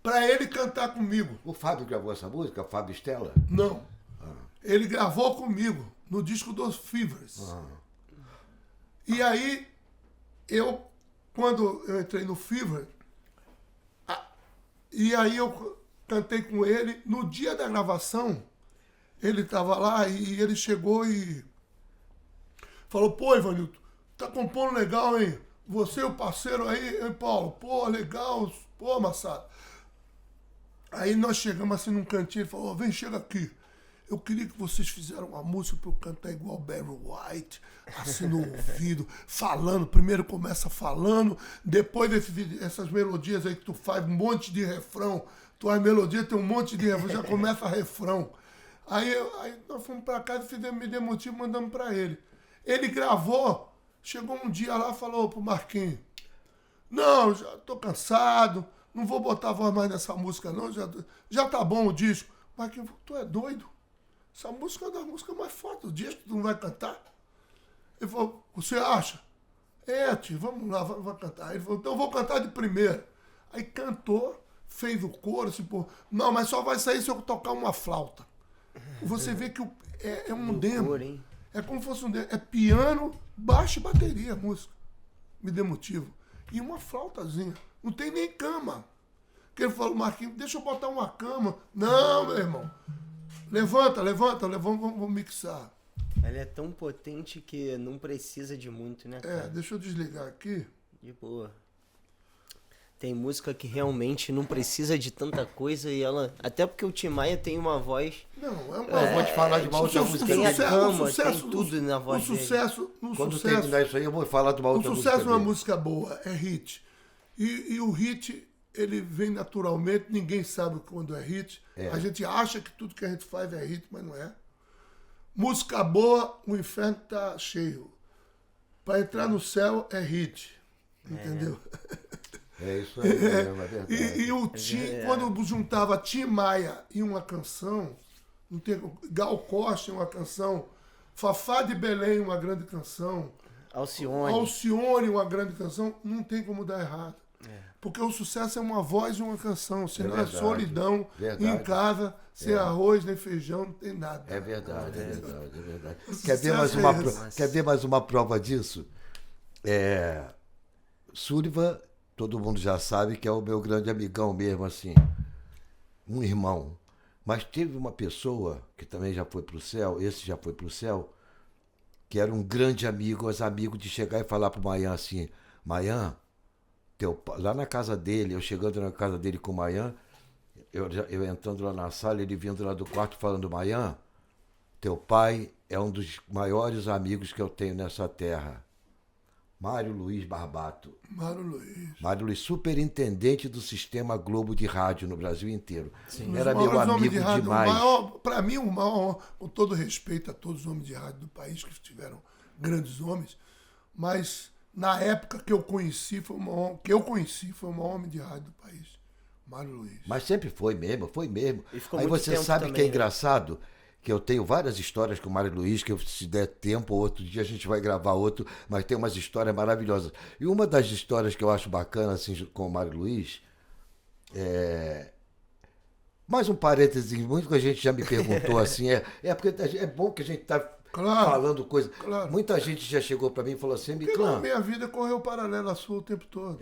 Pra ele cantar comigo. O Fábio gravou essa música, o Fábio Stella? Não. Ele gravou comigo no disco dos Fevers. E aí, quando eu entrei no Fever, e aí eu cantei com ele, no dia da gravação, ele estava lá e ele chegou e falou, pô, Ivanildo, tá compondo legal, hein? Você e o parceiro aí, hein, Paulo? Pô, legal, pô, Massada. Aí nós chegamos assim num cantinho, ele falou, vem, chega aqui. Eu queria que vocês fizeram uma música pra eu cantar igual Barry White, assim no ouvido, falando. Primeiro começa falando, depois essas melodias aí que tu faz, um monte de refrão. Tuas melodias tem um monte de refrão, já começa refrão. Aí nós fomos pra casa, fizemos Me Dê Motivo, mandamos pra ele. Ele gravou, chegou um dia lá e falou pro Marquinhos, Não, já tô cansado, não vou botar voz mais nessa música não, já tá bom o disco. Mas tu é doido? Essa música é uma das músicas mais fortes do disco, tu não vai cantar? Ele falou, você acha? Tio, vamos lá, vai cantar. Ele falou, então eu vou cantar de primeira. Aí cantou, fez o coro, assim, pô, não, mas só vai sair se eu tocar uma flauta. Você vê que é um demo. Hein? É como se fosse um demo. É piano, baixo e bateria a música. Me dê motivo. E uma flautazinha. Não tem nem cama. Porque ele falou, Marquinhos, deixa eu botar uma cama. Não, meu irmão. Levanta, vamos mixar. Ela é tão potente que não precisa de muito, né, cara? Deixa eu desligar aqui. De boa. Tem música que realmente não precisa de tanta coisa e ela... Até porque o Tim Maia tem uma voz... Não, Eu vou te falar de uma outra música. Tem a sucesso- cama, o sucesso- tem tudo na voz o dele. sucesso, Quando terminar isso aí, eu vou falar de uma O outra música. sucesso é uma dele. música boa, é hit. E o hit, ele vem naturalmente, ninguém sabe quando é hit. A gente acha que tudo que a gente faz é hit, mas não é. Música boa, o inferno tá cheio. Para entrar no céu é hit. Entendeu? É isso aí, é verdade. E o Tim, quando juntava Tim Maia e uma canção, não tem, Gal Costa uma canção, Fafá de Belém uma grande canção, Alcione uma grande canção, não tem como dar errado. Porque o sucesso é uma voz e uma canção, senão é solidão, em casa, sem arroz nem feijão, não tem nada. É verdade, é verdade. sucesso Quer ver mais uma prova disso? Sullivan, todo mundo já sabe que é o meu grande amigão mesmo, assim. Um irmão. Mas teve uma pessoa que também já foi pro céu, esse já foi pro céu, que era um grande amigo, os amigos de chegar e falar pro Mayan assim, Mayan, lá na casa dele, eu chegando na casa dele com o Mayan, eu entrando lá na sala, ele vindo lá do quarto falando, Mayan, teu pai é um dos maiores amigos que eu tenho nessa terra. Mário Luiz Barbato. Mário Luiz, superintendente do Sistema Globo de Rádio no Brasil inteiro. Sim. Era meu amigo demais. Para mim, o maior, com todo respeito a todos os homens de rádio do país, que tiveram grandes homens, mas na época que eu conheci, foi o maior homem de rádio do país. Mário Luiz. Mas sempre foi mesmo. Aí muito você tempo sabe também, que é né? engraçado, que eu tenho várias histórias com o Mário Luiz, que se der tempo, outro dia a gente vai gravar outro, mas tem umas histórias maravilhosas. E uma das histórias que eu acho bacana assim, com o Mário Luiz mais um parêntese, muita gente já me perguntou assim, porque é bom que a gente tá falando coisa. Claro. Muita gente já chegou para mim e falou assim, Emiclan, minha vida correu paralela à sua o tempo todo.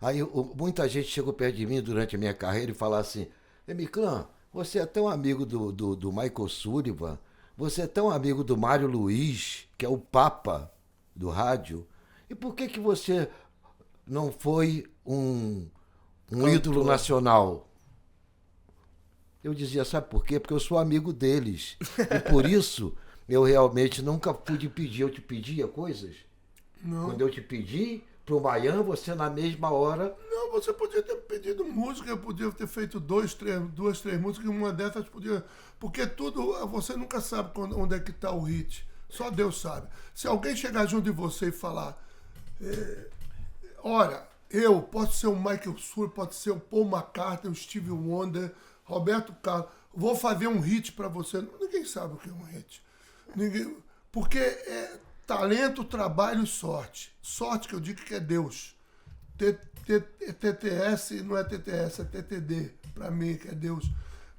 Aí muita gente chegou perto de mim durante a minha carreira e falou assim, Emiclan, você é tão amigo do Michael Sullivan, você é tão amigo do Mário Luiz, que é o papa do rádio, e por que você não foi um ídolo nacional? Eu dizia, sabe por quê? Porque eu sou amigo deles. E por isso, eu realmente nunca pude pedir. Eu te pedia coisas? Não. Quando eu te pedi pro Mayan, você na mesma hora... Não, você podia ter pedido música, eu podia ter feito duas, três músicas, e uma dessas podia... Porque tudo, você nunca sabe onde é que está o hit. Só Deus sabe. Se alguém chegar junto de você e falar, olha, eu posso ser o Michael Sullivan, pode ser o Paul McCartney, o Stevie Wonder, Roberto Carlos, vou fazer um hit para você. Ninguém sabe o que é um hit. Porque é talento, trabalho e sorte. Sorte que eu digo que é Deus. TTS não é TTS, é TTD, para mim, que é Deus.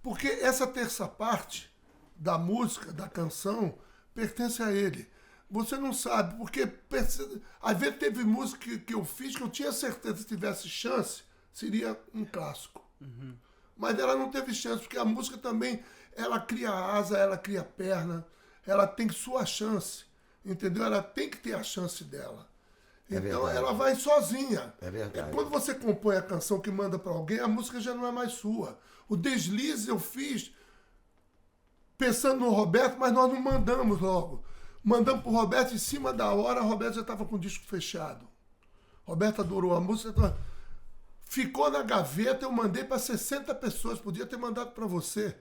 Porque essa terça parte da música, da canção, pertence a ele. Você não sabe, porque às vezes teve música que eu fiz que eu tinha certeza que se tivesse chance, seria um clássico. Uhum. Mas ela não teve chance, porque a música também, ela cria asa, ela cria perna, ela tem sua chance, entendeu? Ela tem que ter a chance dela. Então ela vai sozinha. É verdade. Quando você compõe a canção que manda para alguém, a música já não é mais sua. O Deslize eu fiz pensando no Roberto, mas nós não mandamos logo. Mandamos pro Roberto em cima da hora, o Roberto já estava com o disco fechado. Roberto adorou a música, ficou na gaveta, eu mandei para 60 pessoas, podia ter mandado para você.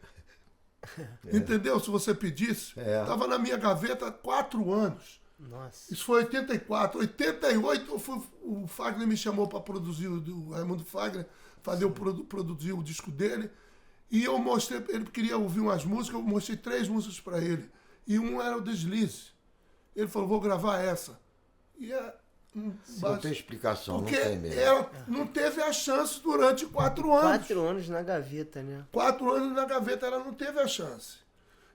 Entendeu? Se você pedisse. Estava na minha gaveta há 4 anos. Nossa. Isso foi 84. 88 o Fagner me chamou para produzir, o Raimundo Fagner, produzir o disco dele. E eu mostrei, ele queria ouvir umas músicas, eu mostrei 3 músicas para ele. E um era o Deslize. Ele falou, vou gravar essa. E não tem explicação, porque não tem mesmo. Ela não teve a chance durante 4 anos. 4 anos na gaveta, né? 4 anos na gaveta, ela não teve a chance.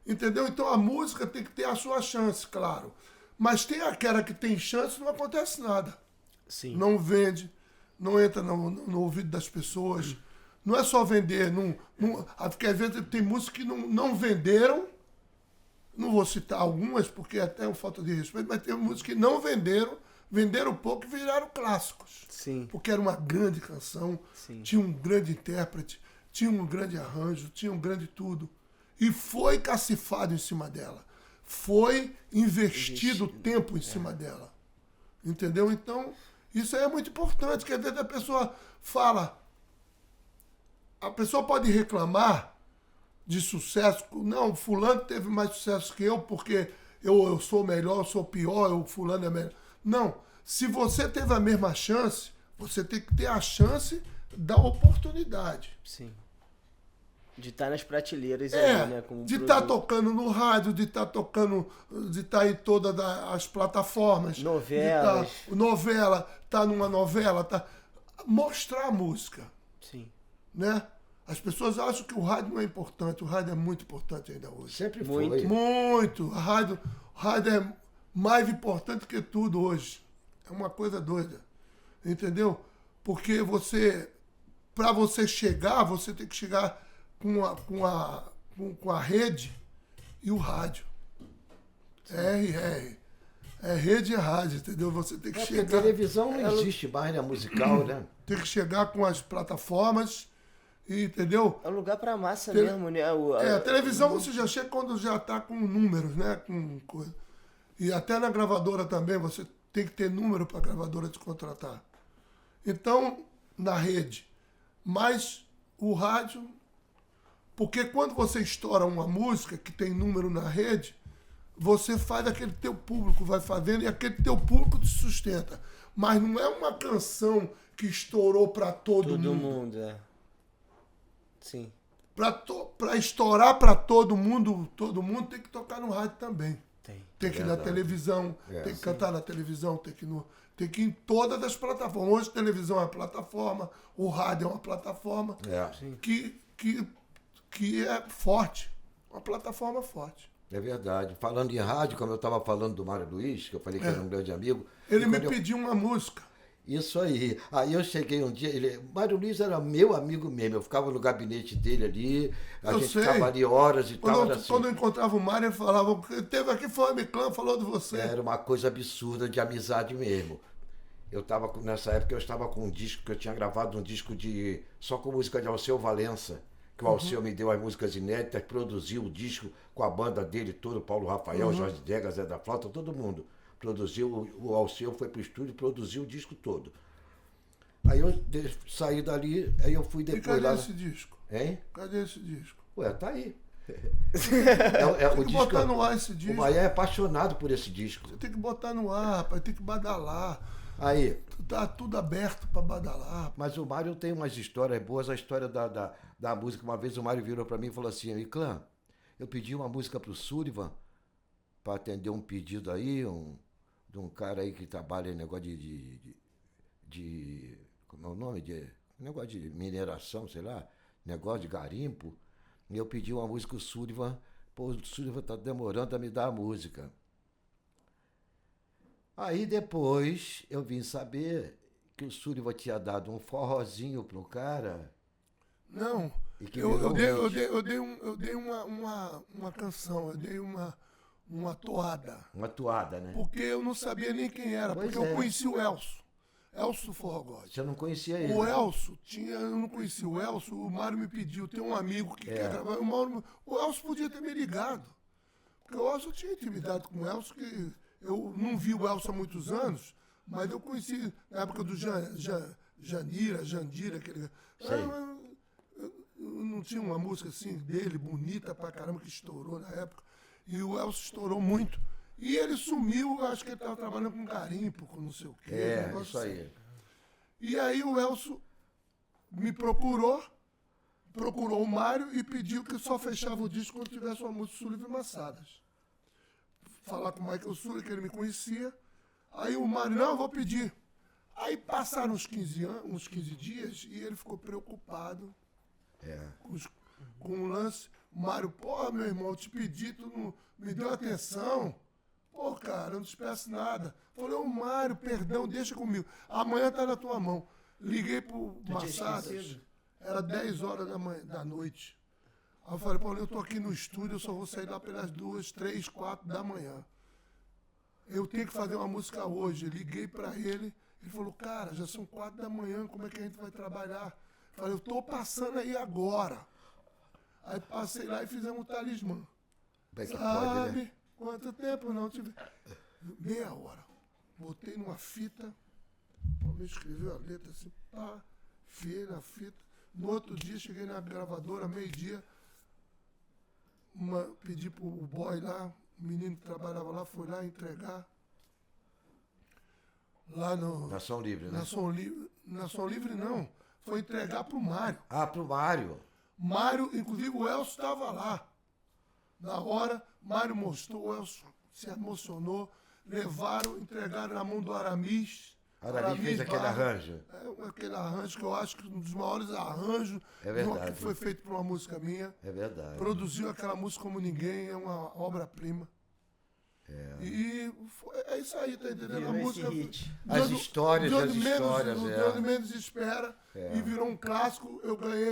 Entendeu? Então a música tem que ter a sua chance, claro. Mas tem aquela que tem chance, não acontece nada. Sim. Não vende, não entra no ouvido das pessoas. Não é só vender. Porque às vezes tem músicas que não venderam. Não vou citar algumas, porque até é uma falta de respeito, mas tem músicas que não venderam pouco e viraram clássicos. Sim. Porque era uma grande canção, Sim. tinha um grande intérprete, tinha um grande arranjo, tinha um grande tudo. E foi cacifado em cima dela. Foi investido tempo em cima dela. Entendeu? Então, isso aí é muito importante, que às vezes a pessoa fala... A pessoa pode reclamar de sucesso. Não, fulano teve mais sucesso que eu porque eu sou melhor, eu sou pior, o fulano é melhor. Não. Se você teve a mesma chance, você tem que ter a chance da oportunidade. Sim. De estar nas prateleiras É, né? Como de estar tocando no rádio, de estar tocando, de estar em todas as plataformas. Novelas. Novela, tá numa novela, mostrar a música, Sim. né? As pessoas acham que o rádio não é importante, o rádio é muito importante ainda hoje. Sempre Muito. foi. Muito. O rádio é mais importante que tudo hoje. É uma coisa doida. Entendeu? Porque para você chegar, você tem que chegar com a rede e o rádio. É rede e rádio, entendeu? Você tem que Porque chegar. a televisão não existe mais, né? Musical, né? Tem que chegar com as plataformas, entendeu? É um lugar pra massa mesmo, né? A televisão você já chega quando já está com números, né? Com coisa. E até na gravadora também, você tem que ter número para a gravadora te contratar. Então, na rede. Mas o rádio... Porque quando você estoura uma música que tem número na rede, você faz aquele teu público, vai fazendo, e aquele teu público te sustenta. Mas não é uma canção que estourou para todo mundo. Todo mundo, é. Sim. Para estourar para todo mundo tem que tocar no rádio também. Tem que ir na televisão, tem que cantar na televisão, tem que ir em todas as plataformas. Hoje a televisão é uma plataforma, o rádio é uma plataforma que é forte, uma plataforma forte. É verdade. Falando em rádio, como eu estava falando do Mário Luiz, que eu falei que era um grande amigo. Ele me pediu uma música. Isso aí. Aí eu cheguei um dia, Mário Luiz era meu amigo mesmo, eu ficava no gabinete dele ali, a gente ficava ali horas e tal. Quando eu encontrava o Mário, ele falava, teve aqui, foi o M-Clan, falou de você. Era uma coisa absurda de amizade mesmo. Nessa época eu estava com um disco, que eu tinha gravado um disco só com música de Alceu Valença, que o Alceu me deu as músicas inéditas, produziu o disco com a banda dele todo, Paulo Rafael, Jorge Degas, Zé da Flauta, todo mundo. Produziu, o Alceu foi pro estúdio e produziu o disco todo. Aí eu saí dali, aí eu fui depois cadê lá... esse disco? Hein? Cadê esse disco? Ué, tá aí. Tem que botar no ar esse disco. O Maia é apaixonado por esse disco. Você tem que botar no ar, rapaz, tem que badalar. Aí. Tá tudo aberto pra badalar. Mas o Mário tem umas histórias boas, a história da música. Uma vez o Mário virou pra mim e falou assim, Clã, eu pedi uma música pro Sullivan pra atender um pedido aí, de um cara aí que trabalha em negócio de como é o nome? Negócio de mineração, sei lá, negócio de garimpo. E eu pedi uma música pro Sullivan, o Sullivan tá demorando a me dar a música. Aí depois eu vim saber que o Sullivan tinha dado um forrozinho pro cara. Não, E que eu dei uma canção, eu dei uma toada. Uma toada, né? Porque eu não sabia nem quem era, Pois porque é. eu conheci o Elcio Forrogode. Você não conhecia ele? O né? Elcio eu não conhecia o Elcio, o Mário me pediu, tem um amigo que quer gravar. O Elcio podia ter me ligado. Porque o Elcio tinha intimidade com o Elcio, que eu não vi o Elcio há muitos anos, mas eu conheci na época do Jandira, aquele. Eu não tinha uma música assim dele, bonita pra caramba, que estourou na época. E o Elcio estourou muito. E ele sumiu, acho que ele estava trabalhando com garimpo, com não sei o quê. Isso aí. Assim. E aí o Elcio me procurou o Mário e pediu que só fechava o disco quando tivesse uma música Sullivan e Massadas. Falar com o Michael Sullivan, que ele me conhecia. Aí o Mário, não, eu vou pedir. Aí passaram uns 15 dias e ele ficou preocupado com o lance. O Mário, pô, meu irmão, eu te pedi, tu não me deu atenção. Pô, cara, eu não te peço nada. Falei, ô Mário, perdão, deixa comigo. Amanhã tá na tua mão. Liguei pro Massadas, era 10 horas da noite. Aí eu falei, Paulo, eu tô aqui no estúdio, eu só vou sair lá pelas 2, 3, 4 da manhã. Eu tenho que fazer uma música hoje. Liguei pra ele, ele falou, cara, já são 4 da manhã, como é que a gente vai trabalhar? Eu falei, eu tô passando aí agora. Aí passei lá e fizemos um Talismã. Sabe, né? Quanto tempo não tive? Meia hora. Botei numa fita, me escreveu a letra assim, pá, enfiei na fita. No outro dia, cheguei na gravadora, meio-dia, pedi pro boy lá, o menino que trabalhava lá, foi lá entregar. Lá no... Na Som Livre, né? Na Som Livre, não. Foi entregar pro Mário. Ah, pro Mário. Mário, inclusive o Elcio estava lá. Na hora, Mário mostrou, o Elcio se emocionou, levaram, entregaram na mão do Aramis. Aramis fez aquele arranjo. Aquele arranjo que eu acho que um dos maiores arranjos que foi feito por uma música minha. É verdade. Produziu aquela música como ninguém, é uma obra-prima. E é isso aí, tá entendendo? Virou A música. As histórias. O Johnny Mendes espera e virou um clássico.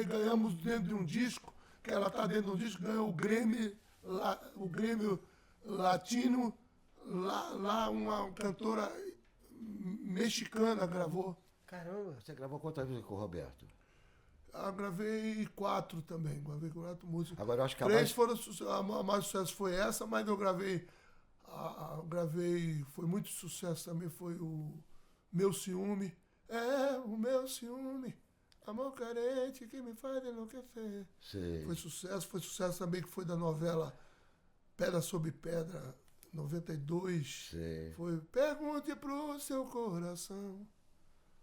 Ganhamos dentro de um disco, que ela tá dentro de um disco, ganhou o Grêmio Latino, lá uma cantora mexicana gravou. Caramba. Você gravou quantas vezes com o Roberto? Eu gravei 4 também, gravei 4 músicas. Agora eu acho que a 3 foram a mais sucesso foi essa, mas eu gravei, foi muito sucesso também, foi o Meu Ciúme. É, o meu ciúme, amor carente que me faz enlouquecer. Sei. Foi sucesso também, que foi da novela Pedra sobre Pedra, 92. Sei. Foi Pergunte pro seu coração,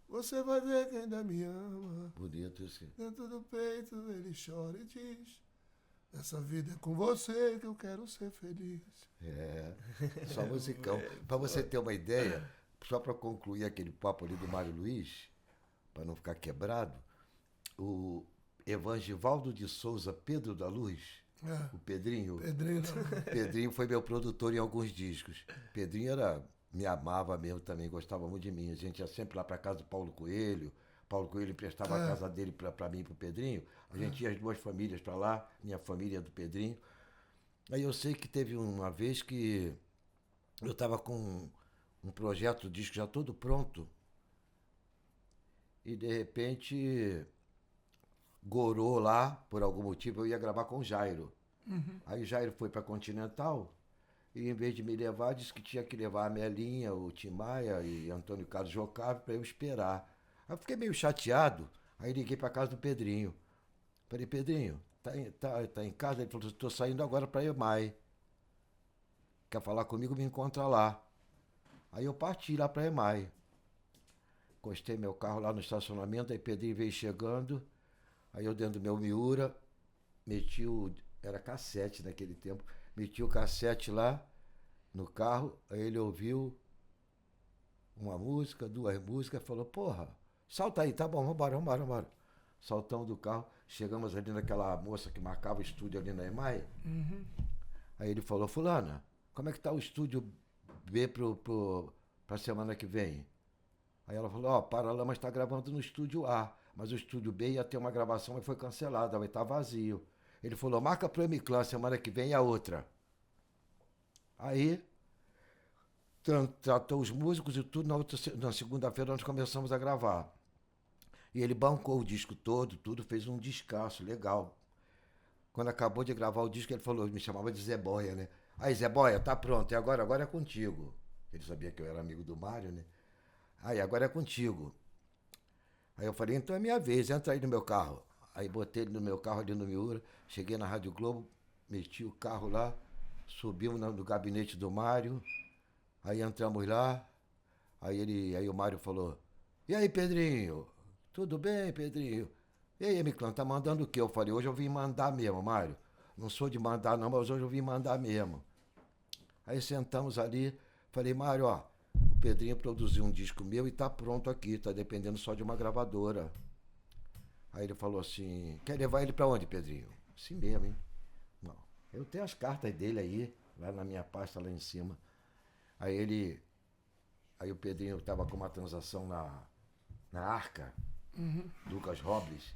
você vai ver quem ainda me ama. Bonito isso. Dentro do peito ele chora e diz, nessa vida é com você que eu quero ser feliz. Só musicão. Para você ter uma ideia, só para concluir aquele papo ali do Mário Luiz, para não ficar quebrado, o Evangivaldo de Souza Pedro da Luz, o Pedrinho. Pedrinho foi meu produtor em alguns discos. Pedrinho me amava mesmo também, gostava muito de mim. A gente ia sempre lá para casa do Paulo Coelho. Paulo Coelho emprestava a casa dele para mim e para o Pedrinho. A gente ia as duas famílias para lá, minha família do Pedrinho. Aí eu sei que teve uma vez que eu estava com um projeto, disco já todo pronto. E de repente gorou lá, por algum motivo, eu ia gravar com o Jairo. Aí o Jairo foi para Continental e, em vez de me levar, disse que tinha que levar a Melinha, o Tim Maia e Antônio Carlos Jocave para eu esperar. Aí eu fiquei meio chateado, aí liguei para casa do Pedrinho. Falei, Pedrinho, tá em casa? Ele falou, estou saindo agora para EMAI. Quer falar comigo? Me encontra lá. Aí eu parti lá para EMAI. Encostei meu carro lá no estacionamento, aí Pedrinho veio chegando. Aí eu dentro do meu Miura, era cassete naquele tempo, meti o cassete lá no carro, aí ele ouviu uma música, 2 músicas, falou, porra, salta aí, tá bom, vambora. Saltamos do carro, chegamos ali naquela moça que marcava o estúdio ali na EMAI. Aí ele falou, fulana, como é que tá o estúdio B pra semana que vem? Aí ela falou, Paralamas está gravando no estúdio A, mas o estúdio B ia ter uma gravação e foi cancelada, vai estar vazio. Ele falou, marca pro M-Clan semana que vem e a outra. Aí, tratou os músicos e tudo, na segunda-feira nós começamos a gravar. E ele bancou o disco todo, tudo, fez um descasso legal. Quando acabou de gravar o disco, ele falou, me chamava de Zé Boia, né? Aí, Zé Boia, tá pronto, e agora é contigo. Ele sabia que eu era amigo do Mário, né? Aí, agora é contigo. Aí eu falei, então é minha vez, entra aí no meu carro. Aí botei ele no meu carro ali no Miura, cheguei na Rádio Globo, meti o carro lá, subimos no gabinete do Mário, aí entramos lá, aí o Mário falou, e aí, Pedrinho? Tudo bem, Pedrinho? E aí, Emiclão, tá mandando o quê? Eu falei, hoje eu vim mandar mesmo, Mário. Não sou de mandar não, mas hoje eu vim mandar mesmo. Aí sentamos ali, falei, Mário, ó, o Pedrinho produziu um disco meu e tá pronto aqui, tá dependendo só de uma gravadora. Aí ele falou assim, quer levar ele pra onde, Pedrinho? Assim mesmo, hein? Não, eu tenho as cartas dele aí, lá na minha pasta lá em cima. Aí o Pedrinho tava com uma transação na Arca, Lucas Robles.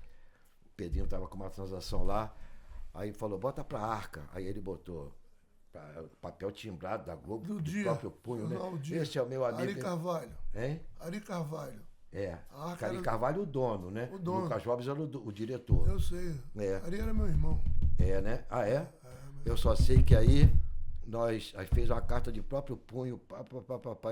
O Pedrinho tava com uma transação lá, aí falou, bota pra Arca. Aí ele botou papel timbrado da Globo, do próprio punho, né? Esse é o meu amigo. Ari Carvalho. Hein? Ari Carvalho. É, Ari Carvalho o dono, né? O dono. Lucas Robles era o diretor. Eu sei. É. Ari era meu irmão. É, né? Ah, é? Eu só sei que aí fez uma carta de próprio punho,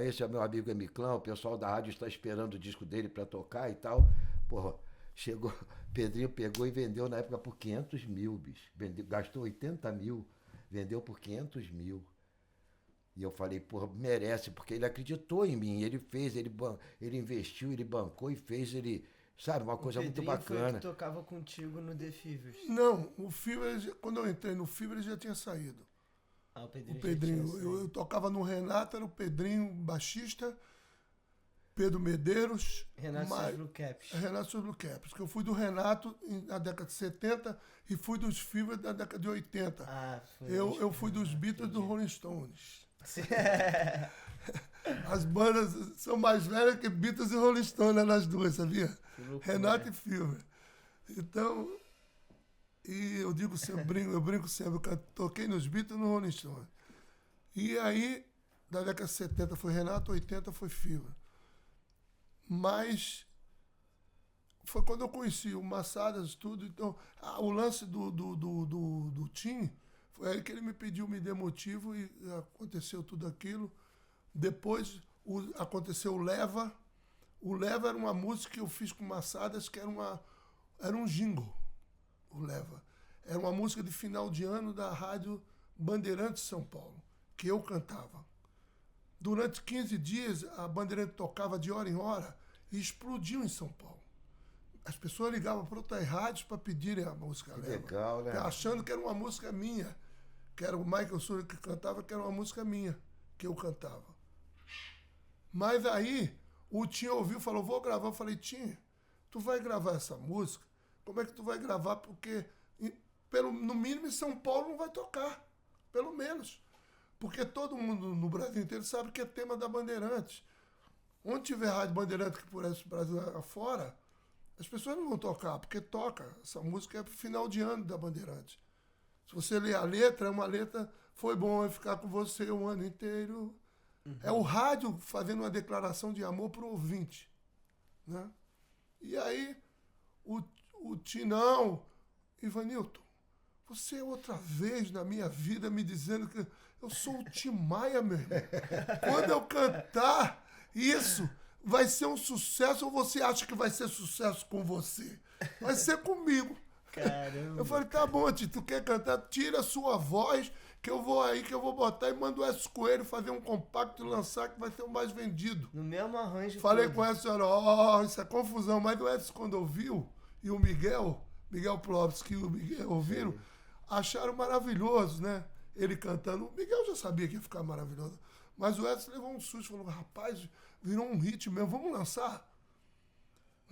esse é meu amigo Emiclão, o pessoal da rádio está esperando o disco dele para tocar e tal. Porra, chegou, Pedrinho pegou e vendeu na época por 500 mil, bicho. Gastou 80 mil, vendeu por 500 mil. E eu falei, porra, merece, porque ele acreditou em mim, ele fez, ele investiu, ele bancou e fez, sabe, uma coisa muito bacana. Foi que tocava contigo no The Fevers. Não, o Fevers, quando eu entrei no Fevers, já tinha saído. Ah, o Pedrinho. O Pedrinho. Eu tocava no Renato, era o Pedrinho, baixista, Pedro Medeiros. Renato Seus Blue Caps. Renato Seus Blue Caps. Que eu fui do Renato na década de 70 e fui dos Fevers na década de 80. Ah, foi. Eu fui dos Beatles do Rolling Stones. As bandas são mais velhas que Beatles e Rolling Stones, né, nas duas, sabia? Renato e Fevers. Então, e eu digo sempre, eu brinco sempre, eu toquei nos Beatles e no Rolling Stones. E aí, da década de 70 foi Renato, 80 foi Fevers. Mas foi quando eu conheci o Massadas, tudo. Então, o lance do Tim, foi aí que ele me pediu, me deu motivo e aconteceu tudo aquilo. Depois aconteceu o Leva. O Leva era uma música que eu fiz com Massadas, que era um jingle, o Leva. Era uma música de final de ano da Rádio Bandeirantes São Paulo, que eu cantava. Durante 15 dias, a Bandeirantes tocava de hora em hora e explodiu em São Paulo. As pessoas ligavam para outras rádios para pedirem a música Leva. Legal, né? Achando que era uma música minha, que era o Michael Souza que cantava, que era uma música minha, que eu cantava. Mas aí, o Tim ouviu e falou, vou gravar. Eu falei, Tim, tu vai gravar essa música? Como é que tu vai gravar? Porque, no mínimo, em São Paulo não vai tocar. Pelo menos. Porque todo mundo no Brasil inteiro sabe que é tema da Bandeirantes. Onde tiver rádio Bandeirantes que por esse Brasil afora, as pessoas não vão tocar, porque toca. Essa música é pro final de ano da Bandeirantes. Se você ler a letra, é uma letra, foi bom ficar com você o ano inteiro. Uhum. É o rádio fazendo uma declaração de amor pro ouvinte. Né? E aí, o Tinão, Ivanilton, você outra vez na minha vida me dizendo que eu sou o Tim Maia, meu irmão. Quando eu cantar isso, vai ser um sucesso ou você acha que vai ser sucesso com você? Vai ser comigo. Caramba. Eu falei, tá bom, Tito, tu quer cantar? Tira a sua voz, que eu vou botar e mando o S. Coelho fazer um compacto e lançar, que vai ser o mais vendido. No mesmo arranjo. Falei com essa senhora, isso é confusão, mas o Edson, quando ouviu, e o Miguel Plobski e o Miguel ouviram, acharam maravilhoso, né? Ele cantando. O Miguel já sabia que ia ficar maravilhoso. Mas o Edson levou um susto, falou, rapaz, virou um hit mesmo, vamos lançar?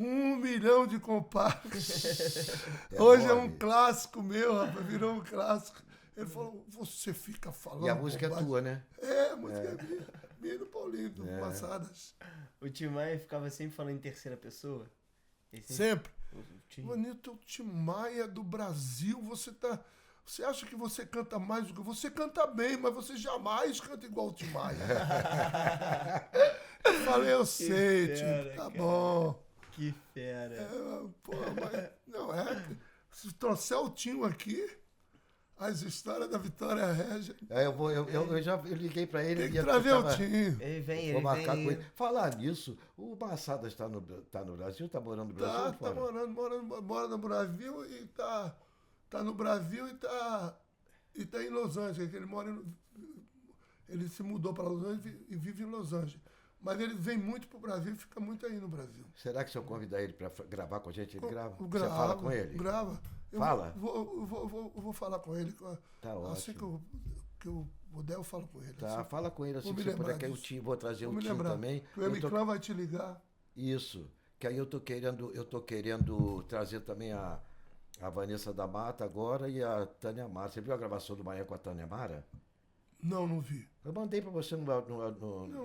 1 milhão de compactos. Hoje é um clássico meu, rapaz, virou um clássico. Ele falou, você fica falando. E a música é tua, né? A música é minha. Minha do Paulinho, do Massadas. O Tim Maia ficava sempre falando em terceira pessoa? Sempre. Vanilton, o Tim Maia do Brasil, você acha que você canta mais do que... Você canta bem, mas você jamais canta igual o Tim Maia. Eu falei, eu sei, Tim, tá bom. Que fera. Se trouxer o Tim aqui, as histórias da Vitória Régia... Eu liguei pra ele... Tem que trazer o Tim. Ele vem. Com ele. Falar nisso, o Massadas tá no Brasil? Tá morando no Brasil? Tá mora no Brasil e tá no Brasil e tá em Los Angeles, que ele mora Ele se mudou para Los Angeles e vive em Los Angeles. Mas ele vem muito pro Brasil e fica muito aí no Brasil. Será que se eu convidar ele para gravar com a gente, ele grava? Você Grava, fala com ele? Grava. Fala? Eu vou falar com ele. Tá assim ótimo. que eu puder, eu falo com ele. Tá, assim, fala com ele assim, vou me se puder, lembrar que aí disso. vou trazer Vou o me Tim lembrar. também. Que o Emiclan vai te ligar. Isso, que aí eu tô querendo trazer também a Vanessa da Mata agora e a Tânia Mara. Você viu a gravação do Maia com a Tânia Mara? Não vi. Eu mandei pra você no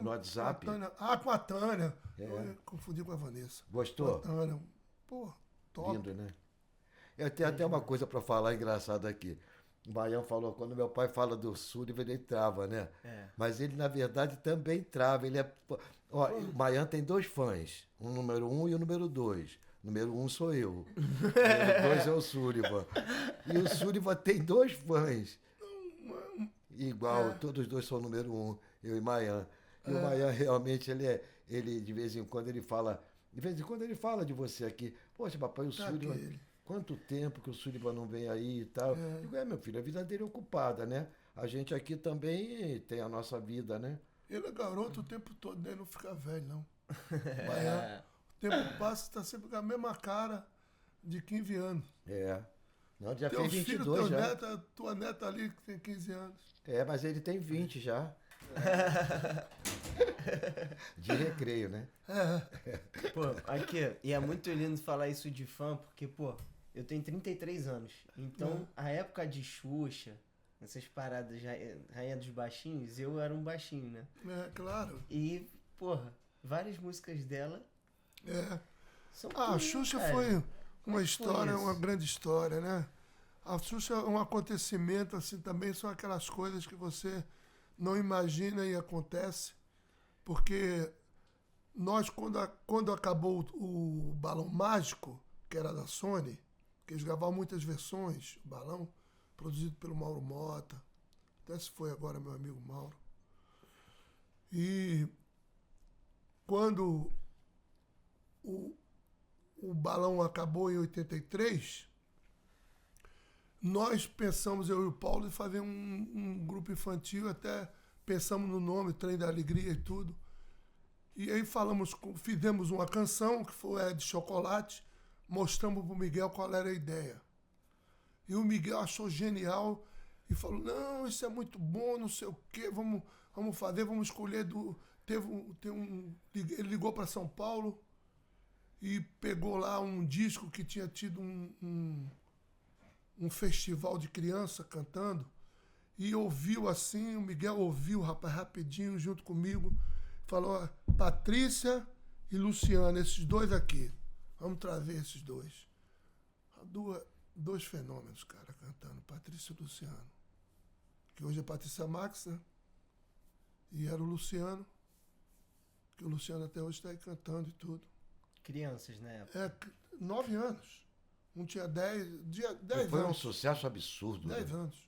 WhatsApp. Com a Tânia. É. Eu confundi com a Vanessa. Gostou? Com a Tânia. Pô, top. Lindo, né? Eu tenho até uma coisa pra falar engraçada aqui. O Baião falou, quando meu pai fala do Sullivan, ele trava, né? É. Mas ele, na verdade, também trava. Ele é... Ó, o Baião tem 2 fãs. O número 1 e o número 2. O número 1 sou eu. O número 2 é o Sullivan. E o Sullivan tem 2 fãs. Igual, todos os 2 são o número 1, eu e Mayan. E o Mayan realmente, ele de vez em quando ele fala de você aqui. Poxa, papai, o Sullivan, quanto tempo que o Sullivan não vem aí e tal. Eu digo, meu filho, a vida dele é ocupada, né? A gente aqui também tem a nossa vida, né? Ele é garoto o tempo todo, né? Ele não fica velho, não. Mayan, o tempo passa, está sempre com a mesma cara de 15 anos. É. Não, já Teu fez filho, 22 já. tua neta ali que tem 15 anos. É, mas ele tem 20 já. De recreio, né? Pô, aqui, e é muito lindo falar isso de fã, porque, pô, eu tenho 33 anos. Então, a época de Xuxa, essas paradas, Rainha dos Baixinhos, eu era um baixinho, né? É, claro. E, porra, várias músicas dela são A tudo, Xuxa cara. foi uma Mas história, foi isso. uma grande história, né? A Xuxa é um acontecimento, assim, também são aquelas coisas que você não imagina e acontece, porque nós, quando acabou o Balão Mágico, que era da Sony, que eles gravavam muitas versões, o Balão, produzido pelo Mauro Mota, até se foi agora meu amigo Mauro. E quando o Balão acabou em 83, nós pensamos, eu e o Paulo, em fazer um grupo infantil, até pensamos no nome, Trem da Alegria e tudo. E aí fizemos uma canção, que foi a de Chocolate, mostramos para o Miguel qual era a ideia. E o Miguel achou genial e falou, não, isso é muito bom, não sei o quê, vamos fazer, vamos escolher ele ligou para São Paulo e pegou lá um disco que tinha tido um festival de criança cantando e ouviu assim, o Miguel ouviu, rapaz, rapidinho, junto comigo, falou, Patrícia e Luciana, esses 2 aqui, vamos trazer esses 2. 2 fenômenos, cara, cantando, Patrícia e Luciano, que hoje é Patrícia Max, né? E era o Luciano, que o Luciano até hoje está aí cantando e tudo. Crianças, na época. 9 anos. Um tinha 10 Foi um anos. sucesso absurdo. 10 né? anos.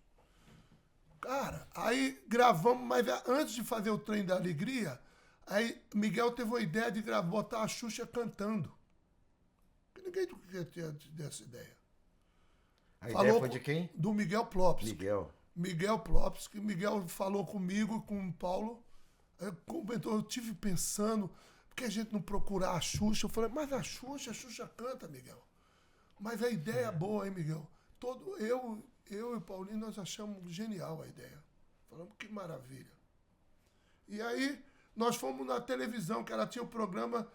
Cara, aí gravamos, mas antes de fazer o Trem da Alegria, aí Miguel teve uma ideia de botar a Xuxa cantando. Ninguém tinha essa ideia. A ideia foi de quem? Do Miguel Plops. Miguel Plops, que Miguel falou comigo, com o Paulo, comentou, eu tive pensando, por que a gente não procurar a Xuxa? Eu falei, mas a Xuxa canta, Miguel. Mas a ideia é boa, hein, Miguel? Eu e o Paulinho, nós achamos genial a ideia. Falamos, que maravilha. E aí, nós fomos na televisão, que ela tinha um programa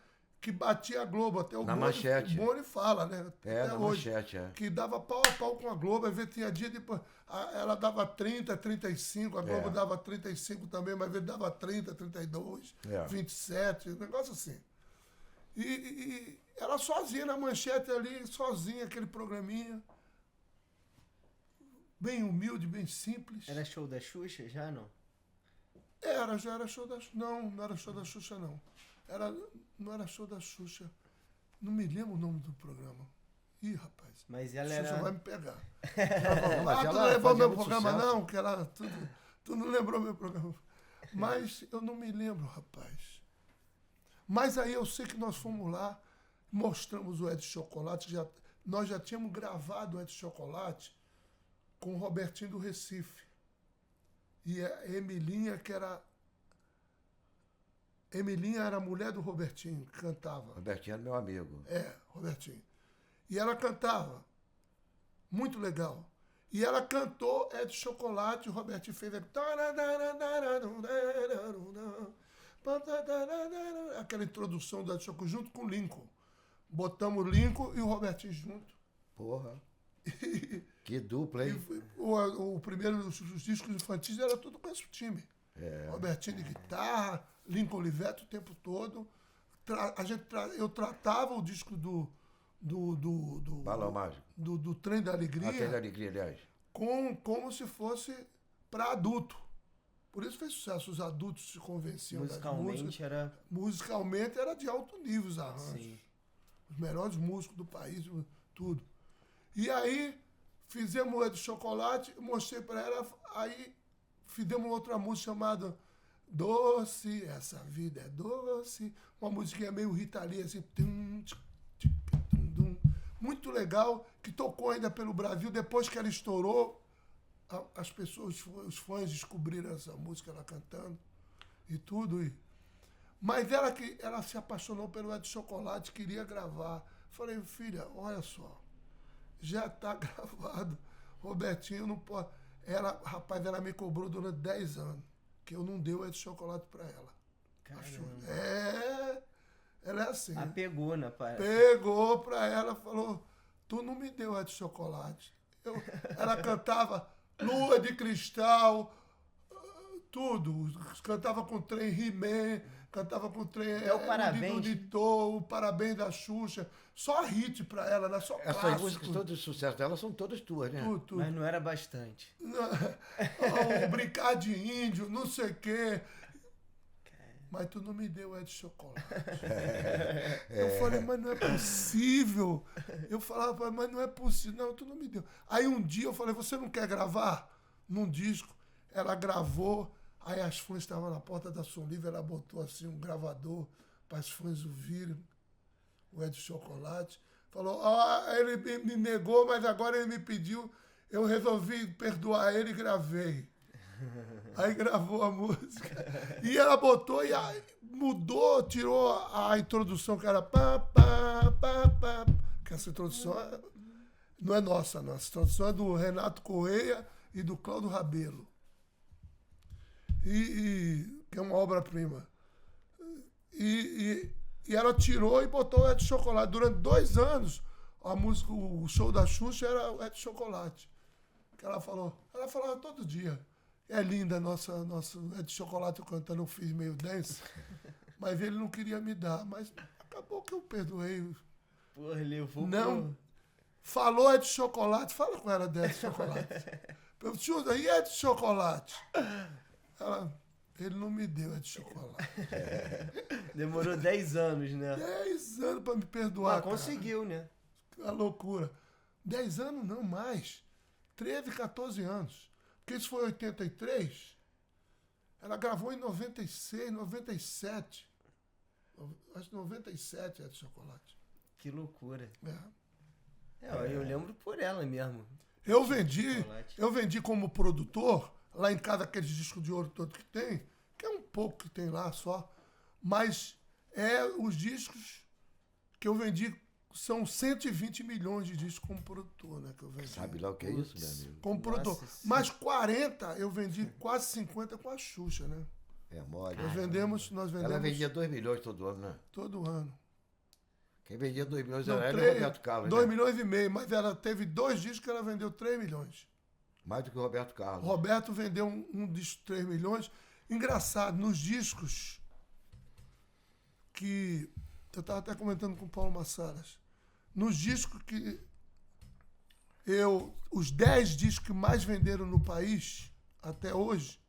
que batia a Globo, até o Manchete. O Boni fala, né? Até na hoje, Manchete, que dava pau a pau com a Globo, às vezes tinha dia depois, ela dava 30, 35, a Globo dava 35 também, mas às vezes dava 30, 32, 27, um negócio assim. E ela sozinha na Manchete ali, sozinha, aquele programinha, bem humilde, bem simples. Era show da Xuxa já, não? Já era show da Xuxa. Não era show da Xuxa, não. Não era show da Xuxa. Não me lembro o nome do programa. Ih, rapaz. Mas ela Xuxa era... vai me pegar. Mas Tu ela não levou fazia meu muito programa, sucesso. não? Que ela... Tu não lembrou meu programa. Mas eu não me lembro, rapaz. Mas aí eu sei que nós fomos lá, mostramos o Ed Chocolate. Nós já tínhamos gravado o Ed Chocolate com o Robertinho do Recife. E a Emilinha, que era... Emilinha era a mulher do Robertinho, que cantava. Robertinho era meu amigo. Robertinho. E ela cantava. Muito legal. E ela cantou É de Chocolate, o Robertinho fez aquela introdução da Chocolate junto com o Lincoln. Botamos o Lincoln e o Robertinho junto. Porra. Que dupla, hein? O primeiro, os discos infantis era tudo com esse time. Robertinho de guitarra, Lincoln Olivetti o tempo todo. Eu tratava o disco do Balão Mágico. Do Trem da Alegria. Trem da Alegria, aliás. Como se fosse para adulto. Por isso fez sucesso. Os adultos se convenciam musicalmente das músicas. era... Musicalmente era de alto nível os arranjos. Sim. Os melhores músicos do país, tudo. E aí fizemos o de Chocolate, mostrei para ela, aí fizemos outra música chamada Doce, Essa Vida é Doce. Uma musiquinha meio Rita Lee, assim. Muito legal, que tocou ainda pelo Brasil. Depois que ela estourou, as pessoas, os fãs descobriram essa música, ela cantando e tudo. Mas ela se apaixonou pelo É de Chocolate, queria gravar. Falei, filha, olha só, já está gravado. Robertinho não pode... Ela me cobrou durante 10 anos, que eu não dei o É de Chocolate para ela. Ela é assim. Apegou na parada. Pegou pra ela, falou, tu não me deu É de Chocolate. Ela cantava Lua de Cristal, tudo. Cantava com o trem He-Man, cantava com o trem o Parabéns. O Parabéns da Xuxa. Só hit pra ela, né? Só clássico. Essas músicas, todos os sucessos dela são todas tuas, né? Tudo. Mas não era bastante. Brincar de índio, não sei o quê. Mas tu não me deu É de Chocolate. Eu falei, mas não é possível. Eu falava, mas não é possível. Não, tu não me deu. Aí um dia eu falei, você não quer gravar num disco? Ela gravou, aí as fãs estavam na porta da Som Livre, ela botou assim um gravador para as fãs ouvirem o É de Chocolate. Falou, ele me negou, mas agora ele me pediu. Eu resolvi perdoar ele e gravei. Aí gravou a música. E ela botou e mudou, tirou a introdução que era pá, pá, pá, pá. Que essa introdução não é nossa, nossa introdução é do Renato Correia e do Cláudio Rabelo. Que é uma obra-prima. E ela tirou e botou o É de Chocolate. Durante 2 anos, a música, o show da Xuxa era o É de Chocolate. Que ela falava todo dia. É linda nosso É de Chocolate eu cantando, eu fiz meio dance, mas ele não queria me dar, mas acabou que eu perdoei. Porra, levou. Não, falou É de Chocolate, fala com ela É de Chocolate. Xuxa, e É de Chocolate? Ele não me deu É de Chocolate. Demorou 10 anos, né? 10 anos pra me perdoar. Mas conseguiu, né? A loucura. 10 anos não, mais. 13, 14 anos. Porque isso foi em 83. Ela gravou em 96, 97. Acho que 97 É de Chocolate. Que loucura. É. Eu lembro por ela mesmo. Eu vendi como produtor, lá em casa, aqueles discos de ouro todo que tem, que é um pouco que tem lá só, mas os discos que eu vendi são 120 milhões de discos como produtor, né? Que eu vendi. Sabe lá o que é isso, meu amigo? Como produtor. Mas 40 eu vendi quase 50 com a Xuxa, né? É mole. Nós vendemos. Ela vendia 2 milhões todo ano, né? Todo ano. Quem vendia 2 milhões Não, era o Roberto Carlos. 2 milhões e meio, mas ela teve 2 discos que ela vendeu 3 milhões. Mais do que o Roberto Carlos. O Roberto vendeu um disco de 3 milhões. Engraçado, nos discos que... Eu estava até comentando com o Paulo Massaras. Nos discos que os 10 discos que mais venderam no país, até hoje,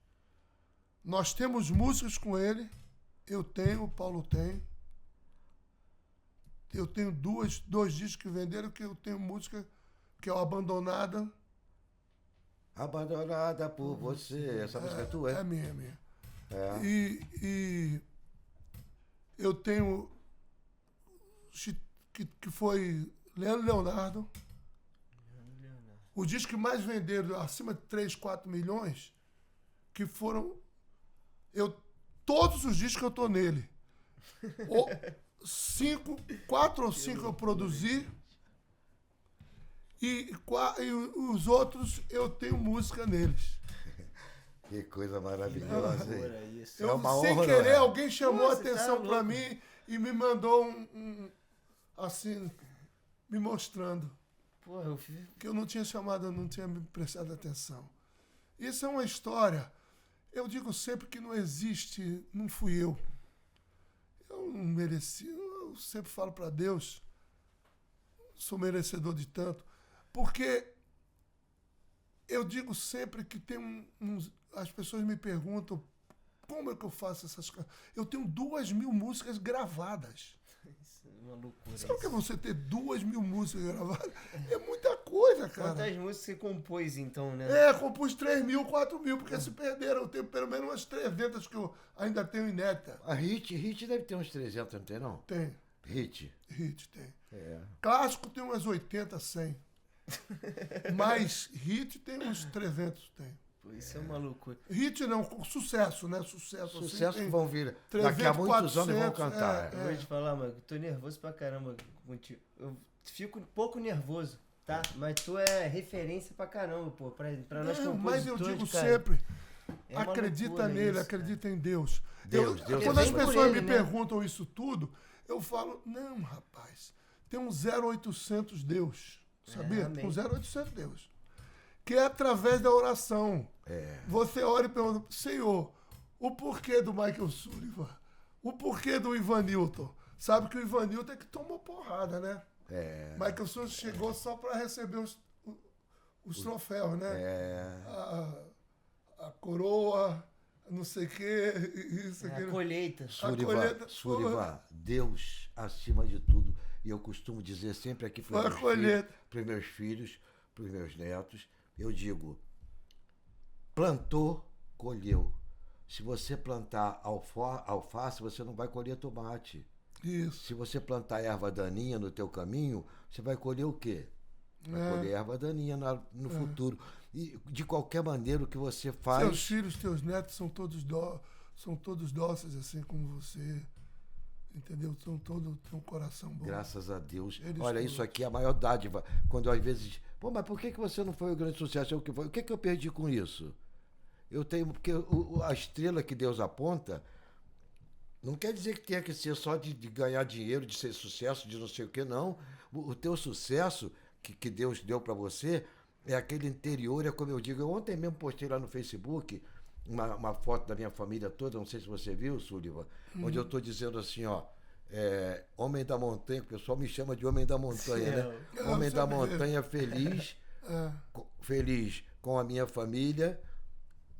nós temos músicas com ele. Eu tenho, o Paulo tem. Eu tenho 2 discos que venderam, que eu tenho música que é o Abandonada. Abandonada por você. Essa música é tua, é? É minha, é minha. É. E eu tenho que foi Leandro Leonardo. O disco que mais venderam, acima de 3, 4 milhões, que foram... Todos os discos eu tô nele. 4 ou 5 eu produzi. E os outros eu tenho música neles. Que coisa maravilhosa, hein? Eu, É uma sem honra, querer, né? alguém chamou a Você tá atenção pra louco. mim e me mandou assim, me mostrando Pô, eu fiz... que eu não tinha chamado, não tinha me prestado atenção. Isso é uma história. Eu digo sempre que não existe, não fui eu. Eu não mereci. Eu sempre falo para Deus, sou merecedor de tanto, porque eu digo sempre que tem as pessoas me perguntam como é que eu faço essas coisas. Eu tenho 2.000 músicas gravadas. Isso é uma loucura. Sabe o que é isso. você ter 2.000 músicas gravadas? É muita coisa, cara. Quantas músicas você compôs, então, né? Compus 3.000, 4.000, porque se perderam. Eu tenho pelo menos umas 300 que eu ainda tenho inédita. A Hit deve ter uns 300, não tem não? Tem. Hit. Hit tem. É. Clássico tem umas 80, 100. Mas hit tem uns 300, tem. Pô, isso é uma loucura. Hit não, sucesso, né? Sucesso. assim, Sucesso que tem vão vir. 300, Daqui a muitos anos vão 400, cantar. Eu vou te falar, mano, tô nervoso pra caramba contigo. Eu fico um pouco nervoso, tá? Mas tu é referência pra caramba, pô. Pra nós Não, compositores, mas eu digo cara. sempre, É uma acredita loucura nele, isso, acredita em Deus. Deus Quando as vem por pessoas ele, me né? perguntam isso tudo, eu falo, não, rapaz, tem um 0800 Deus, sabia? amém. Um 0800 Deus. Que é através da oração. Você ora e pergunta, Senhor, o porquê do Michael Sullivan? O porquê do Ivanilton? Sabe que o Ivanilton é que tomou porrada, né? Michael Sullivan chegou só para receber os troféus, né? A coroa, não sei o quê, isso, É a aquilo. colheita. colheita- Suriva, Deus acima de tudo. E eu costumo dizer sempre aqui Foi a para colheita. os meus filhos, para os meus netos, eu digo, plantou, colheu. Se você plantar alface, você não vai colher tomate. Isso. Se você plantar erva daninha no teu caminho, você vai colher o quê? Vai colher erva daninha no futuro. E de qualquer maneira o que você faz... Seus filhos, teus netos são todos dóceis, assim como você. Entendeu? São todos, têm um coração bom. Graças a Deus. Eles Olha, todos. isso aqui é a maior dádiva. Quando às vezes... Pô, mas por que você não foi o grande sucesso? O que eu perdi com isso? Eu tenho... Porque a estrela que Deus aponta... Não quer dizer que tenha que ser só de ganhar dinheiro, de ser sucesso, de não sei o que, não. O teu sucesso que Deus deu para você é aquele interior, é como eu digo. Eu ontem mesmo postei lá no Facebook uma foto da minha família toda, não sei se você viu, Sullivan, onde eu estou dizendo assim, ó, homem da montanha, o pessoal me chama de homem da montanha, né? Homem da montanha feliz, feliz com a minha família,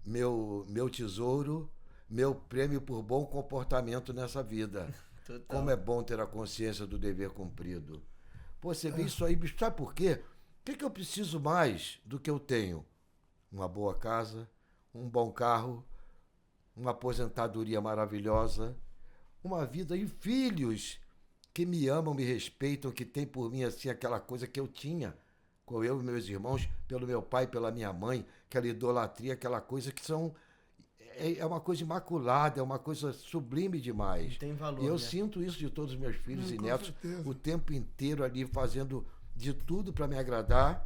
meu tesouro, meu prêmio por bom comportamento nessa vida. Total. Como é bom ter a consciência do dever cumprido. Pô, você vê isso aí, bicho, sabe por quê? O que eu preciso mais do que eu tenho? Uma boa casa, um bom carro, uma aposentadoria maravilhosa, uma vida e filhos que me amam, me respeitam, que têm por mim assim aquela coisa que eu tinha com eu e meus irmãos, pelo meu pai, pela minha mãe, aquela idolatria, aquela coisa que são... É uma coisa imaculada, é uma coisa sublime demais. Tem valor, E eu né? sinto isso de todos os meus filhos e Com netos, certeza. o tempo inteiro ali fazendo de tudo para me agradar.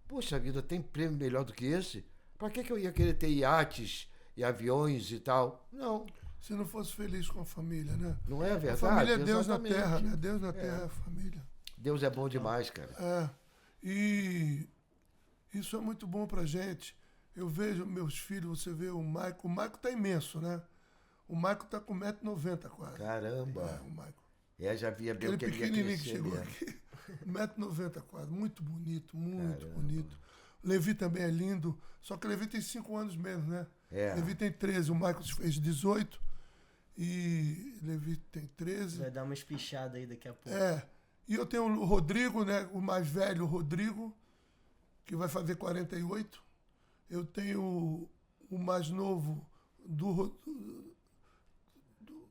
Poxa vida, tem prêmio melhor do que esse? Para que eu ia querer ter iates e aviões e tal? Não, Se não fosse feliz com a família, né? não é A verdade. família é Deus na Exatamente. terra, né? Deus na terra é a família. Deus é bom demais, cara. E isso é muito bom pra gente. Eu vejo meus filhos, você vê o Maico tá imenso, né? O Maico tá com 1,90 m quase. Caramba. O Maico. Já via bem Aquele o que ele ia pequenininho que crescer chegou mesmo. aqui. 1,90 m quase. Muito bonito, muito bonito. O Levi também é lindo, só que o Levi tem 5 anos menos, né? Levi tem 13, o Michael fez 18 e Levi tem 13. Vai dar uma espichada aí daqui a pouco. E eu tenho o Rodrigo, né? O mais velho, o Rodrigo, que vai fazer 48. Eu tenho o mais novo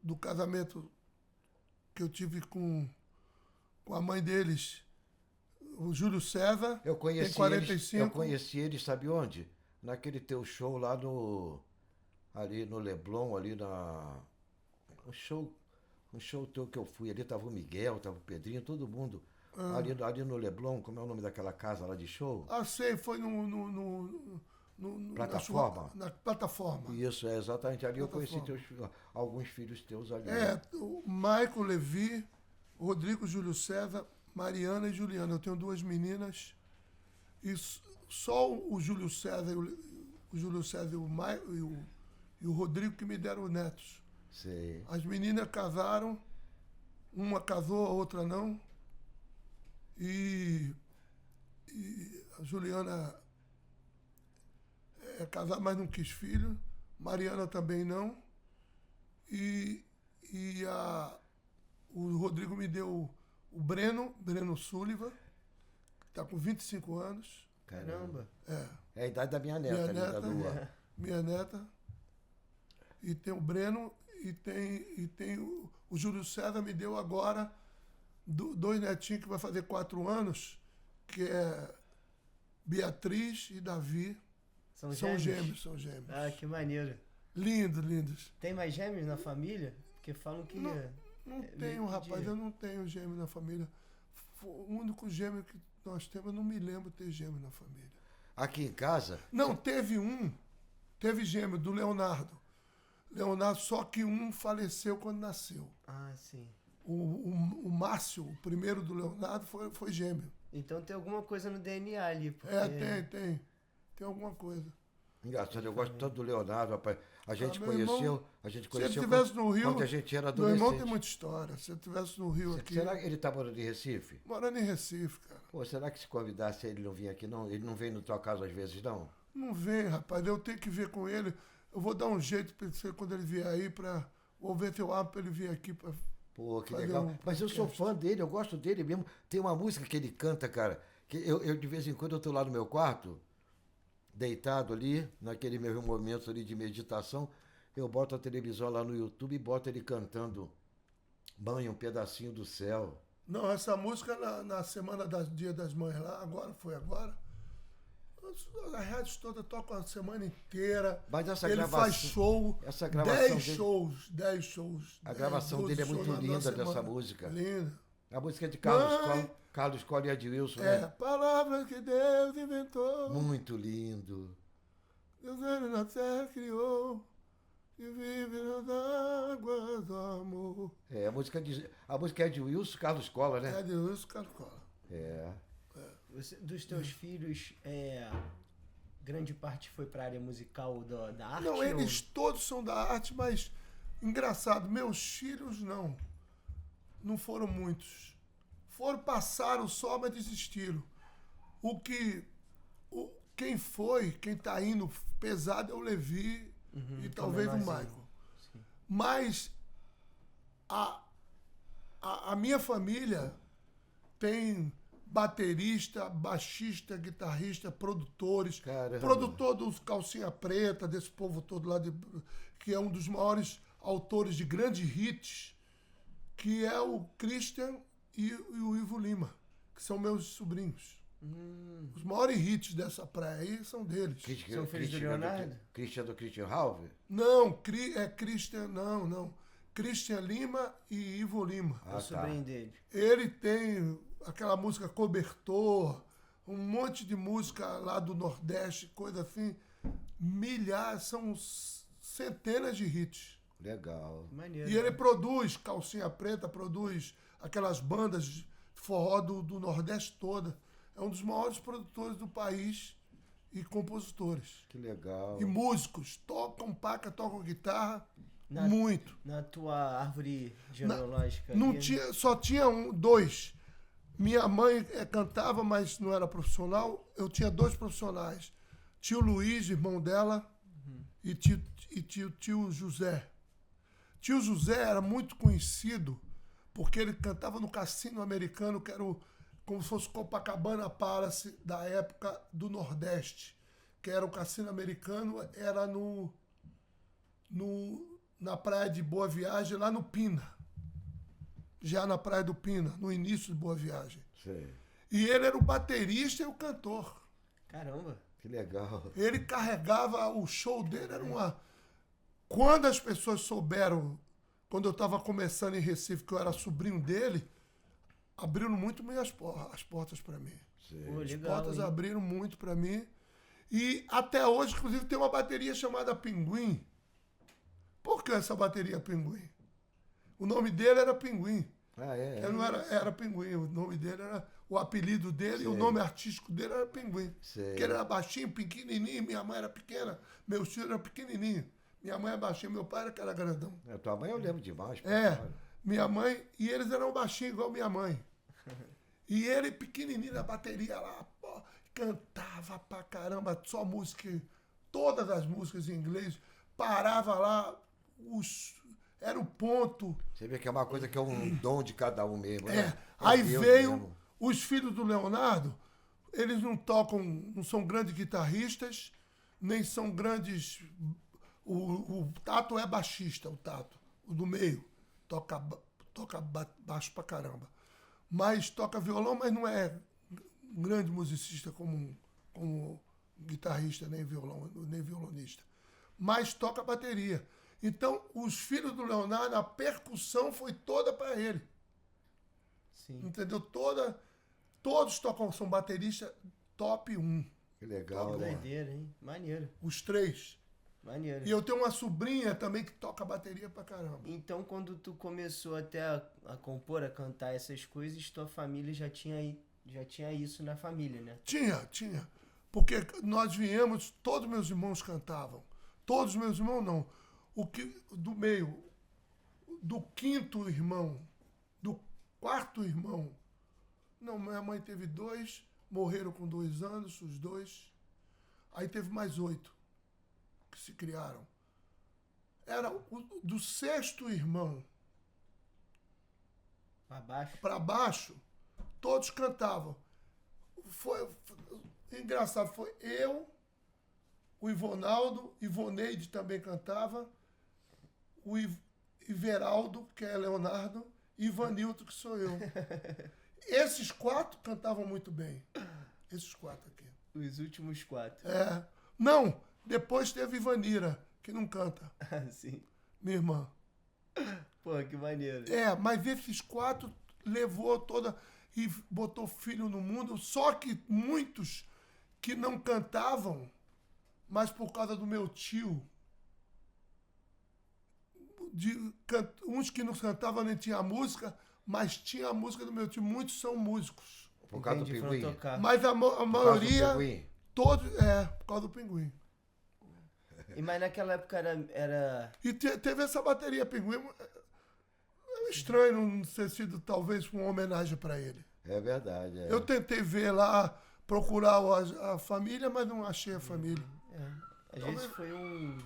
do casamento que eu tive com a mãe deles, o Júlio César, Eu tem conheci 45. eles, sabe onde? naquele teu show lá ali no Leblon, ali um show teu que eu fui ali, tava o Miguel, tava o Pedrinho, todo mundo. Ali no Leblon, como é o nome daquela casa lá de show? Sei, foi Plataforma? Na plataforma. Isso, exatamente. Ali eu conheci alguns filhos teus ali. O Michael Levi, Rodrigo Júlio César, Mariana e Juliana. Eu tenho 2 meninas. E só o Júlio César, e o Rodrigo que me deram netos. Sei. As meninas casaram, uma casou, a outra não. E a Juliana é casada, mas não quis filho. Mariana também não. E o Rodrigo me deu o Breno Sullivan, que está com 25 anos. Caramba. É a idade da minha neta, da Lua. Minha neta. E tem o Breno e tem o Júlio César me deu agora 2 netinhos que vai fazer 4 anos, que é Beatriz e Davi. São gêmeos? São gêmeos. Ah, que maneiro. Lindos. Tem mais gêmeos na família? Porque falam que... Não tenho, rapaz, eu não tenho gêmeo na família. O único gêmeo que nós temos, eu não me lembro de ter gêmeo na família. Aqui em casa? Não, teve gêmeo do Leonardo, só que um faleceu quando nasceu. Ah, sim. O Márcio, o primeiro do Leonardo, foi gêmeo. Então tem alguma coisa no DNA ali. Porque... Tem alguma coisa. Engraçado, eu gosto tanto do Leonardo, rapaz. A gente meu conheceu irmão, se ele estivesse no Rio, quando a gente era meu adolescente. irmão tem muita história. Se ele estivesse no Rio aqui... Será que ele tá morando em Recife? Morando em Recife, cara. Pô, será que se convidasse ele não vinha aqui, não? Ele não vem no tua casa às vezes, não? Não vem, rapaz. Eu tenho que ver com ele. Eu vou dar um jeito pra ele, quando ele vier aí, vou ver se eu abro pra ele vir aqui pra... Pô, que legal. Mas eu sou fã dele, eu gosto dele mesmo. Tem uma música que ele canta, cara, que eu de vez em quando eu tô lá no meu quarto, deitado ali, naquele meu momento ali de meditação, eu boto a televisão lá no YouTube e boto ele cantando Mãe, um pedacinho do céu. Não, essa música na semana das Dia das Mães lá, foi agora. As rádios todas tocam a semana inteira. Mas essa ele gravação, faz show, essa gravação 10 shows. A gravação dele é muito linda dessa música. Linda. A música é de Carlos Coll e Edilson, né? É, palavras que Deus inventou. Muito lindo. Deus na terra criou, que vive nas águas do amor. A música é de Wilson Carlos Colla, né? É de Wilson Carlos Colla. Dos teus filhos, grande parte foi para a área musical da arte? Não, eles todos são da arte, mas engraçado, meus filhos não foram muitos. Passaram só, mas desistiram. Quem tá indo pesado é o Levi e talvez o Michael. Sim. Mas a minha família tem baterista, baixista, guitarrista, produtores. Caramba. Produtor dos Calcinha Preta, desse povo todo lá, que é um dos maiores autores de grandes hits, que é o Christian e o Ivo Lima, que são meus sobrinhos. Os maiores hits dessa praia aí são deles. São filhos do Leonardo? Christian do Christian Halve? Não, Christian, não. Christian Lima e Ivo Lima. É o sobrinho dele. Ele tem aquela música Cobertor, um monte de música lá do Nordeste, coisa assim. Milhares, são centenas de hits. Legal. Maneiro. E ele produz Calcinha Preta, produz aquelas bandas de forró do Nordeste toda. É um dos maiores produtores do país e compositores. Que legal. E músicos, tocam guitarra, muito. Na tua árvore genealógica? Só tinha 2. Minha mãe cantava, mas não era profissional. Eu tinha 2 profissionais. Tio Luiz, irmão dela, e tio José. Tio José era muito conhecido porque ele cantava no Cassino Americano, que era como se fosse Copacabana Palace da época do Nordeste, que era o Cassino Americano, era na praia de Boa Viagem, lá no Pina. Já na praia do Pina, no início de Boa Viagem. Sim. E ele era o baterista e o cantor. Caramba. Que legal. Ele carregava, o show dele era uma... Quando as pessoas souberam, quando eu estava começando em Recife, que eu era sobrinho dele, abriram muito as portas para mim. Pô, As legal, portas hein? abriram muito para mim. E até hoje, inclusive, tem uma bateria chamada Pinguim. Por que essa bateria Pinguim? O nome dele era Pinguim. Ah, é? Ele não era Pinguim, o nome dele era... O apelido dele e o nome artístico dele era Pinguim. Sei. Porque ele era baixinho, pequenininho, minha mãe era pequena, meus filhos eram pequenininhos. Minha mãe é baixinha, meu pai era cara grandão. Tua mãe eu lembro demais. Minha mãe, e eles eram baixinhos igual minha mãe. E ele pequenininho na bateria lá, pô, cantava pra caramba, só música, todas as músicas em inglês, parava lá, era o ponto. Você vê que é uma coisa que é um dom de cada um mesmo, né? Aí Deus veio mesmo. os filhos do Leonardo, eles não tocam, não são grandes guitarristas, nem são grandes. O Tato é baixista, o Tato, o do meio, toca baixo pra caramba. Mas toca violão, mas não é um grande musicista como guitarrista, nem violonista. Mas toca bateria. Então, os filhos do Leonardo, a percussão foi toda para ele. Sim. Entendeu? Todos tocam, são bateristas top 1. Que legal, né? Doideira, hein? Maneiro. Os três. Maneiro. E eu tenho uma sobrinha também que toca bateria pra caramba. Então, quando tu começou até a compor, a cantar essas coisas, tua família já tinha isso na família, né? Tinha. Porque nós viemos, todos meus irmãos cantavam. Todos meus irmãos não. Do meio, do quinto irmão, do quarto irmão. Não, minha mãe teve 2, morreram com 2 anos, os 2. Aí teve mais 8 que se criaram. Era do sexto irmão para baixo, todos cantavam. Foi engraçado, foi eu, o Ivonaldo, Ivoneide também cantava, o Iveraldo, que é Leonardo, e Ivanilton, que sou eu. Esses 4 cantavam muito bem. Esses 4 aqui. Os últimos 4. Não, depois teve Ivanira, que não canta. Sim. Minha irmã. Pô, que maneiro. Mas esses 4 levou toda e botou filho no mundo. Só que muitos que não cantavam, mas por causa do meu tio, uns que não cantavam nem tinha música, mas tinha a música do meu tio. Muitos são músicos. Por causa do Pinguim. Mas a maioria, todos, por causa do Pinguim. Mas naquela época era... E teve essa bateria Pinguim. É estranho não ter sido talvez uma homenagem para ele. É verdade. Eu tentei ver lá, procurar a família, mas não achei a família. Às vezes foi um...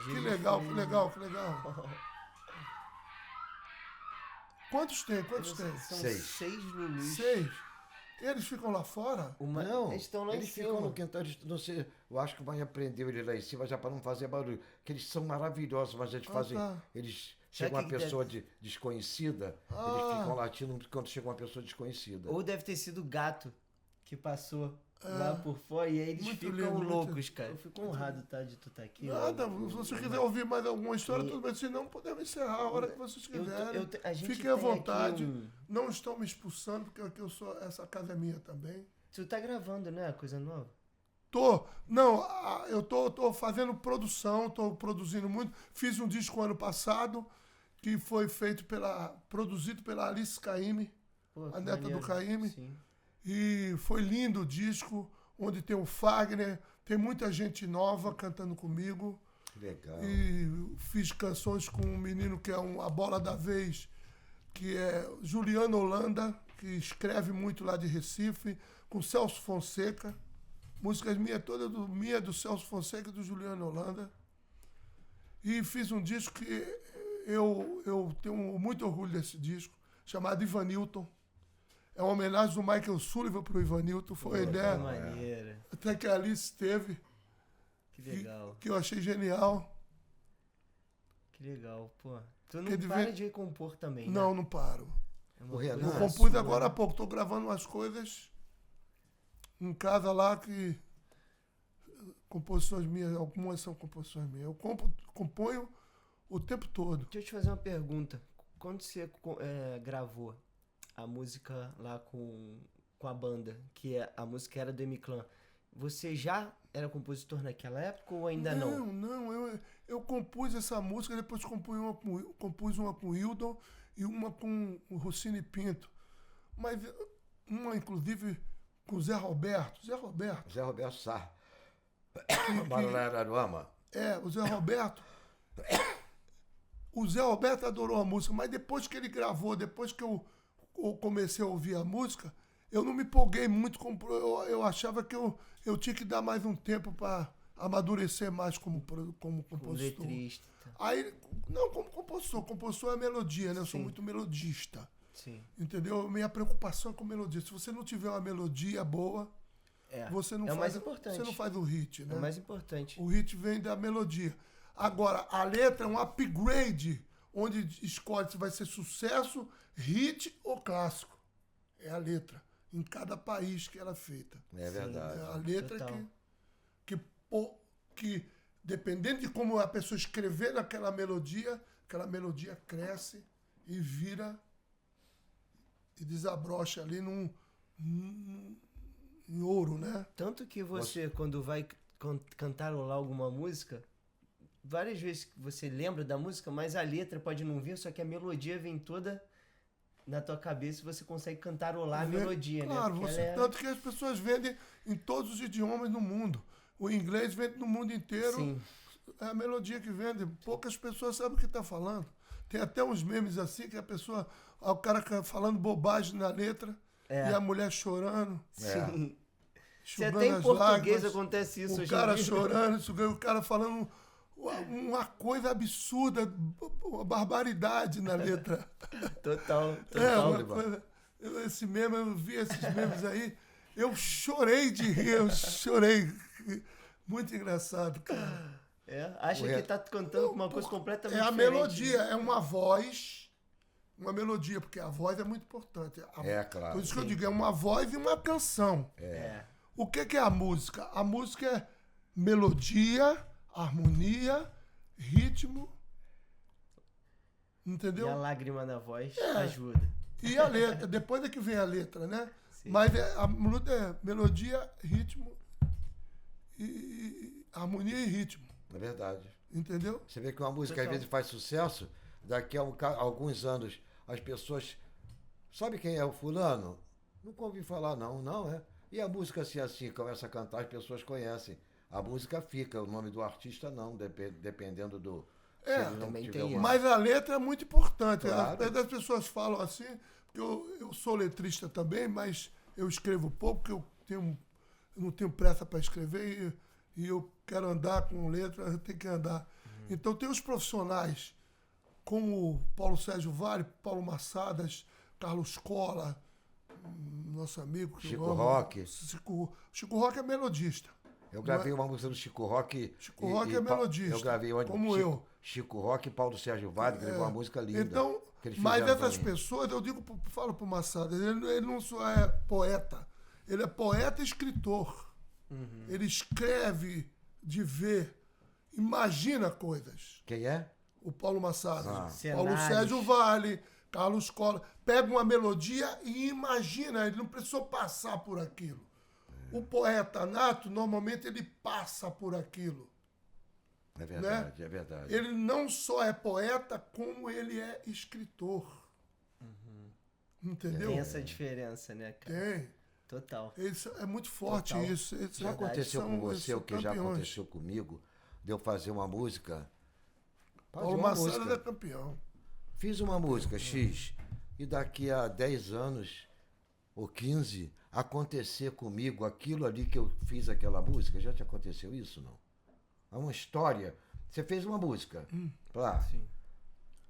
Que legal. Quantos tem? São 6 Lulus. 6. Eles ficam lá fora? Não, eles estão lá em cima. Ficam no quintal, não sei, eu acho que o mãe aprendeu ele lá em cima já para não fazer barulho. Que eles são maravilhosos, mas eles fazem. Eles chegam uma pessoa desconhecida, eles ficam latindo quando chega uma pessoa desconhecida. Ou deve ter sido o gato que passou lá por fora e aí eles ficam loucos, cara. Eu fico honrado, tá, de tu estar aqui. Nada, se você quiser ouvir mais alguma história, tudo bem. Se não, podemos encerrar a hora que vocês quiserem. Fiquem à vontade. Não estão me expulsando, porque aqui essa casa é minha também. Tu tá gravando, né? Coisa nova? Eu tô fazendo produção, tô produzindo muito. Fiz um disco ano passado, que foi produzido pela Alice Caymmi, a neta do Caymmi. Sim. E foi lindo o disco, onde tem o Fagner, tem muita gente nova cantando comigo. Legal. E fiz canções com um menino que é a bola da vez, que é Juliano Holanda, que escreve muito lá de Recife, com Celso Fonseca. Músicas minhas todas do Celso Fonseca e do Juliano Holanda. E fiz um disco que eu tenho muito orgulho desse disco, chamado Ivanilton. É uma homenagem do Michael Sullivan pro Ivanilton. Foi a ideia. Maneira. Até que a Alice teve. Que legal. Que eu achei genial. Que legal, pô. Tu não para de compor também, né? Não paro. Eu compus agora há pouco. Tô gravando umas coisas em casa lá que composições minhas, algumas são composições minhas. Eu componho o tempo todo. Deixa eu te fazer uma pergunta. Quando você gravou a música lá com a banda, a música era do M-Clan, você já era compositor naquela época ou ainda não? Não, eu compus essa música, depois compus uma com o Hildon e uma com o Rossini Pinto. Mas uma, inclusive, com o Zé Roberto. Zé Roberto Sá. Marararuama. O Zé Roberto. O Zé Roberto adorou a música, mas depois que ele gravou, depois que eu comecei a ouvir a música, eu não me empolguei muito. Eu achava que eu tinha que dar mais um tempo para amadurecer mais como compositor. Letrista. Aí, não, como compositor. Compositor é melodia, né? Eu sou Sim. muito melodista. Sim. Entendeu? Minha preocupação é com melodia. Se você não tiver uma melodia boa, você não o faz, mais importante. você não faz o hit, né? É o mais importante. O hit vem da melodia. Agora, a letra é um upgrade, onde escolhe se vai ser sucesso, hit ou clássico. É a letra. Em cada país que ela é feita. É verdade. É a letra Total. que, dependendo de como a pessoa escrever aquela melodia cresce e vira e desabrocha ali em ouro, né? Tanto que você, quando vai cantarolar alguma música, várias vezes que você lembra da música, mas a letra pode não vir, só que a melodia vem toda na tua cabeça e você consegue cantarolar a melodia, claro, né? Tanto que as pessoas vendem em todos os idiomas no mundo. O inglês vende no mundo inteiro. Sim. É a melodia que vende. Poucas pessoas sabem o que está falando. Tem até uns memes assim que o cara falando bobagem na letra e a mulher chorando. Sim. Se Enxugando até em as português lágrimas, acontece isso o hoje cara em dia. chorando, o cara falando uma coisa absurda, uma barbaridade na letra. Total. Uma coisa, esse meme, eu vi esses memes aí, eu chorei de rir, Muito engraçado, cara. Acha que tá cantando uma coisa completamente diferente. diferente. Melodia, é uma voz, porque a voz é muito importante. Claro. Por isso que eu digo, é uma voz e uma canção. O que é a música? A música é melodia, harmonia, ritmo, entendeu? E a lágrima na voz ajuda. E a letra, depois é que vem a letra, né? Sim. Mas a melodia, ritmo, e harmonia e ritmo. É verdade. Entendeu? Você vê que uma música às vezes faz sucesso, daqui a alguns anos as pessoas... Sabe quem é o fulano? Nunca ouvi falar não é? E a música assim, começa a cantar, as pessoas conhecem. A música fica, o nome do artista não, dependendo do... se ele não também tiver tem uma- Mas a letra é muito importante. Claro. As pessoas falam assim, porque eu sou letrista também, mas eu escrevo pouco, porque eu não tenho pressa para escrever e eu quero andar com letra, eu tenho que andar. Então tem os profissionais, como Paulo Sérgio Vale, Paulo Massadas, Carlos Cola, nosso amigo que Chico eu amo. Roque. Chico Roque é melodista. Eu gravei uma música do Chico Roque. Chico Roque é melodista, Eu gravei uma como eu. Chico Roque e Paulo Sérgio Vale, gravou uma música linda. Então, que eles mas fizeram essas pra mim. pessoas, falo pro Massada, ele não só é poeta, ele é poeta e escritor. Ele escreve de ver, imagina coisas. Quem é? O Paulo Massada, Paulo Cenários. Sérgio Vale, Carlos Cola, pega uma melodia e imagina, ele não precisou passar por aquilo. O poeta nato, normalmente, ele passa por aquilo. É verdade, né? é verdade. Ele não só é poeta, como ele é escritor. Entendeu? Tem essa diferença, né, cara? Tem. Total. Isso é muito forte. Total. Isso. Já aconteceu com você são o que já campeões. aconteceu comigo, de eu fazer uma música. Paulo Massada é campeão. Fiz uma música X e daqui a 10 anos ou 15 acontecer comigo aquilo ali que eu fiz aquela música. Já te aconteceu isso, não? É uma história. Você fez uma música. Lá. Sim.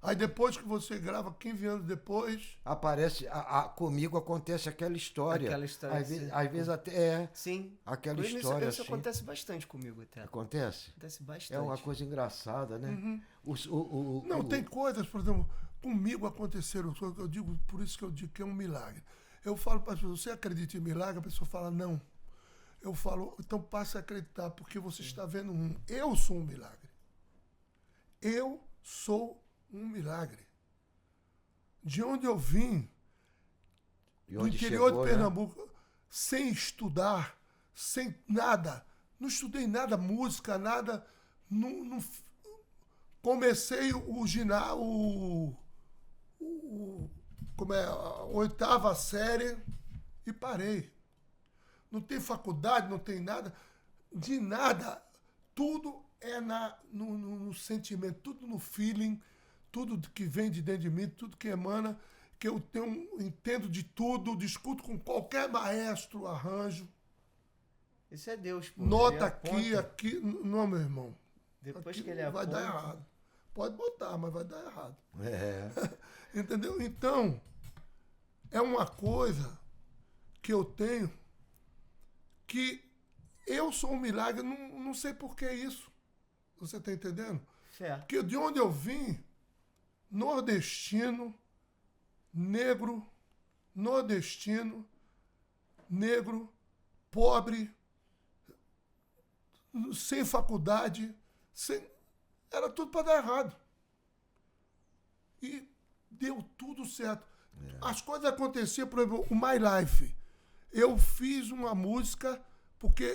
Aí depois que você grava, 15 anos depois... Aparece, comigo acontece aquela história. Aquela história Às vezes até Sim. aquela Isso história isso assim. acontece bastante comigo até. Acontece? Acontece bastante. É uma coisa engraçada, né? Não, tem coisas, por exemplo, comigo aconteceram, eu digo, por isso que eu digo que é um milagre. Eu falo para as pessoas, você acredita em milagre? A pessoa fala, não. eu falo, então passe a acreditar, porque você está vendo um. Eu sou um milagre. Eu sou um milagre. De onde eu vim, do interior chegou, de Pernambuco, né? Sem estudar, sem nada. Não estudei nada, música, nada. Não comecei o ginásio, como é, a 8ª série e parei. Não tem faculdade, não tem nada, de nada. Tudo é no sentimento, tudo no feeling, tudo que vem de dentro de mim, tudo que emana, que eu entendo de tudo, discuto com qualquer maestro, arranjo. Isso é Deus, pô. Nota aqui. Não, meu irmão. Depois aqui que ele vai aponta... dar errado. Pode botar, mas vai dar errado. Entendeu? Então, é uma coisa que eu tenho que eu sou um milagre, não sei por que isso. Você está entendendo? Certo. Porque de onde eu vim, nordestino, negro, pobre, sem faculdade, era tudo para dar errado. E deu tudo certo. As coisas aconteciam, por exemplo, o My Life. Eu fiz uma música porque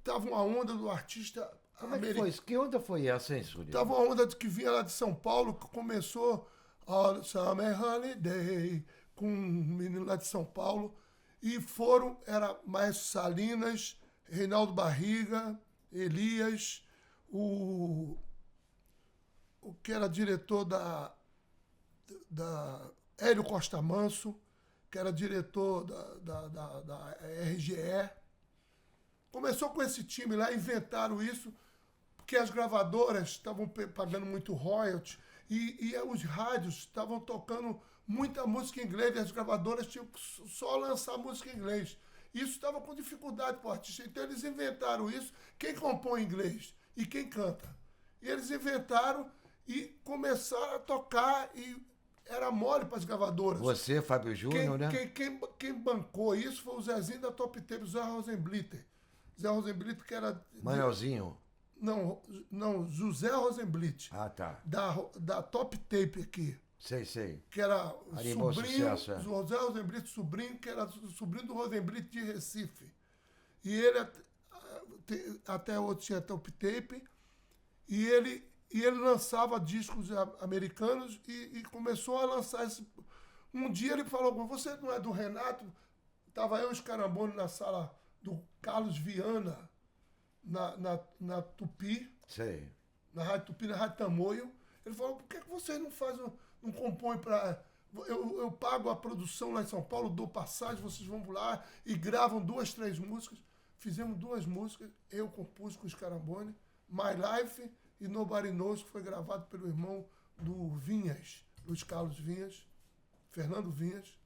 tava uma onda do artista Como é que foi isso? Que onda foi essa, hein, Súlio? Tava uma onda que vinha lá de São Paulo, que começou All Summer Holiday, com um menino lá de São Paulo. E era Maestro Salinas, Reinaldo Barriga, Elias, o que era diretor da Hélio Costa Manso, que era diretor da RGE. Começou com esse time lá, inventaram isso, porque as gravadoras estavam pagando muito royalty e os rádios estavam tocando muita música em inglês e as gravadoras tinham que só lançar música em inglês. Isso estava com dificuldade para o artista. Então eles inventaram isso. Quem compõe em inglês e quem canta? E eles inventaram e começaram a tocar e era mole para as gravadoras. Você, Fábio Júnior, né? Quem bancou isso foi o Zezinho da Top Tape, o Zé Rosenblitter. Zé Rosenblitter, que era... Manelzinho. Não, José Rosenblitt. Ah, tá. Da Top Tape aqui. Sei. Que era Animou sobrinho, sucesso, é. José Rosenblitt, sobrinho, que era sobrinho do Rosenblitt de Recife. E ele, até outro tinha Top Tape, e ele lançava discos americanos e começou a lançar esse... Um dia ele falou, você não é do Renato? Tava eu e os Carambone na sala do Carlos Viana, na Tupi, Sei. na Rádio Tupi, na Rádio Tamoio. Ele falou, por que vocês não compõem para... Eu pago a produção lá em São Paulo, dou passagem, vocês vão lá e gravam 2, 3 músicas. Fizemos 2 músicas, eu compus com os Carambone, My Life e Nobody Knows, que foi gravado pelo irmão do Vinhas, Luiz Carlos Vinhas, Fernando Vinhas.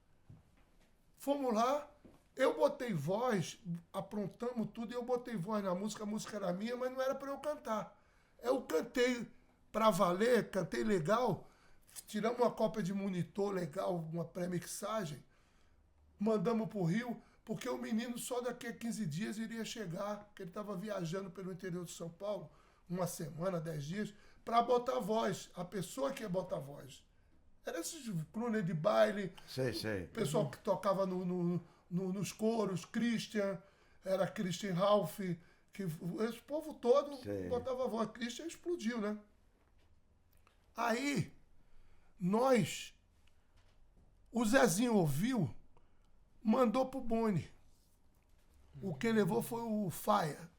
Fomos lá, eu botei voz, aprontamos tudo, e eu botei voz na música, a música era minha, mas não era para eu cantar. Eu cantei para valer, cantei legal, tiramos uma cópia de monitor legal, uma pré-mixagem, mandamos para o Rio, porque o menino só daqui a 15 dias iria chegar, porque ele estava viajando pelo interior de São Paulo, uma semana, 10 dias, para botar voz, a pessoa que ia botar voz. Era esses crooner de baile, Sei. o pessoal que tocava nos coros, Christian Ralph, que esse povo todo botava voz. Christian explodiu, né? Aí, o Zezinho ouviu, mandou pro Boni. O que levou foi o Faia.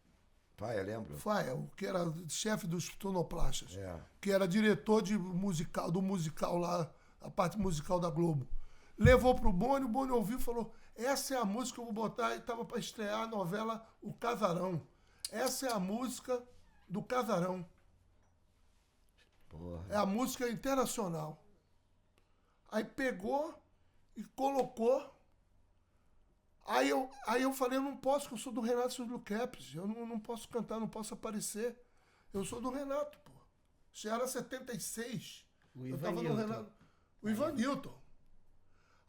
Faia, lembro? Faia, o que era chefe dos Tonoplastas. É. Que era diretor do musical lá, a parte musical da Globo. Levou pro Boni, o Boni ouviu e falou, essa é a música que eu vou botar, e estava para estrear a novela O Casarão. Essa é a música do Casarão. Porra. É a música internacional. Aí pegou e colocou. Aí eu falei, eu não posso, porque eu sou do Renato Silvio Kepes. Eu não posso cantar, não posso aparecer. Eu sou do Renato, pô. Já era 76. Eu tava no Renato. O Ivan Newton.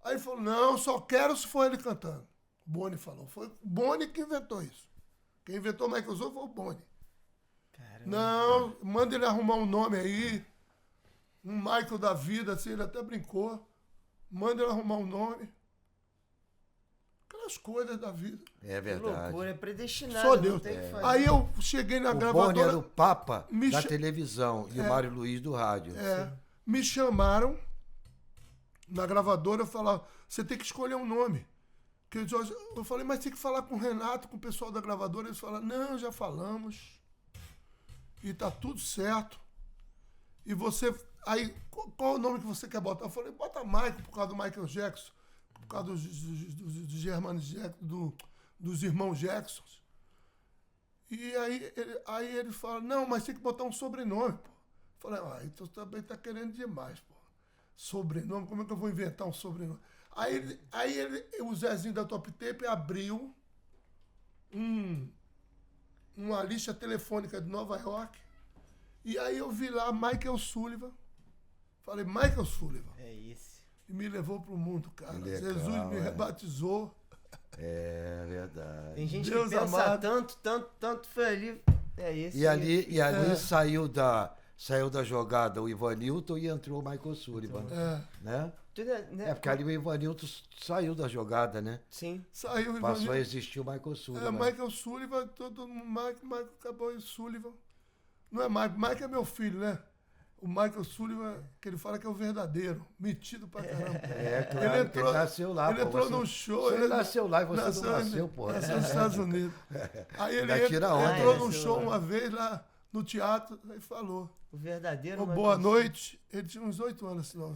Aí ele falou, não, só quero se for ele cantando. O Boni falou. Foi o Boni que inventou isso. Quem inventou Michael Sullivan foi o Boni. Caramba. Não, manda ele arrumar um nome aí. Um Michael da vida, assim, ele até brincou. Manda ele arrumar um nome. Aquelas coisas da vida. É Que verdade. loucura, é predestinado. Só não Deus. tem o que fazer. Aí eu cheguei na O Boni gravadora. era o papa Me da cha- televisão e o Mário Luiz do rádio. Me chamaram na gravadora e falaram, você tem que escolher um nome. Eu falei, mas tem que falar com o Renato, com o pessoal da gravadora. Eles falaram, não, já falamos. E tá tudo certo. E você... Aí, qual o nome que você quer botar? Eu falei, bota Michael, por causa do Michael Jackson. Por causa dos Germanos Jackson, dos irmãos Jackson. E aí ele fala, não, mas tem que botar um sobrenome, pô. Eu falei, então também tá querendo demais, pô. Sobrenome, como é que eu vou inventar um sobrenome? Aí o Zezinho da Top Tape abriu uma lista telefônica de Nova York. E aí eu vi lá Michael Sullivan. Falei, Michael Sullivan. É isso. E me levou pro mundo, cara. Que legal, Jesus me rebatizou. É verdade. Tem gente Deus que pensa amado. tanto foi ali. É isso. E ali saiu da jogada o Ivanilton e entrou o Michael Sullivan. Né? É, porque ali o Ivanilton saiu da jogada, né? Sim. Saiu o Passou a Ivanildo. existir o Michael Sullivan. Michael Sullivan, todo mundo, Michael acabou em Sullivan. Não é Michael é meu filho, né? O Michael Sullivan, que ele fala que é o verdadeiro, metido pra caramba. É, claro, ele nasceu lá. Ele entrou num show. Ele nasceu lá e você não nasceu, pô. Nasceu nos Estados Unidos. Aí ele Ainda tira onda, entrou né? num show uma vez lá no teatro e falou. O verdadeiro. Boa noite. Ele tinha uns 8 anos, assim, ó.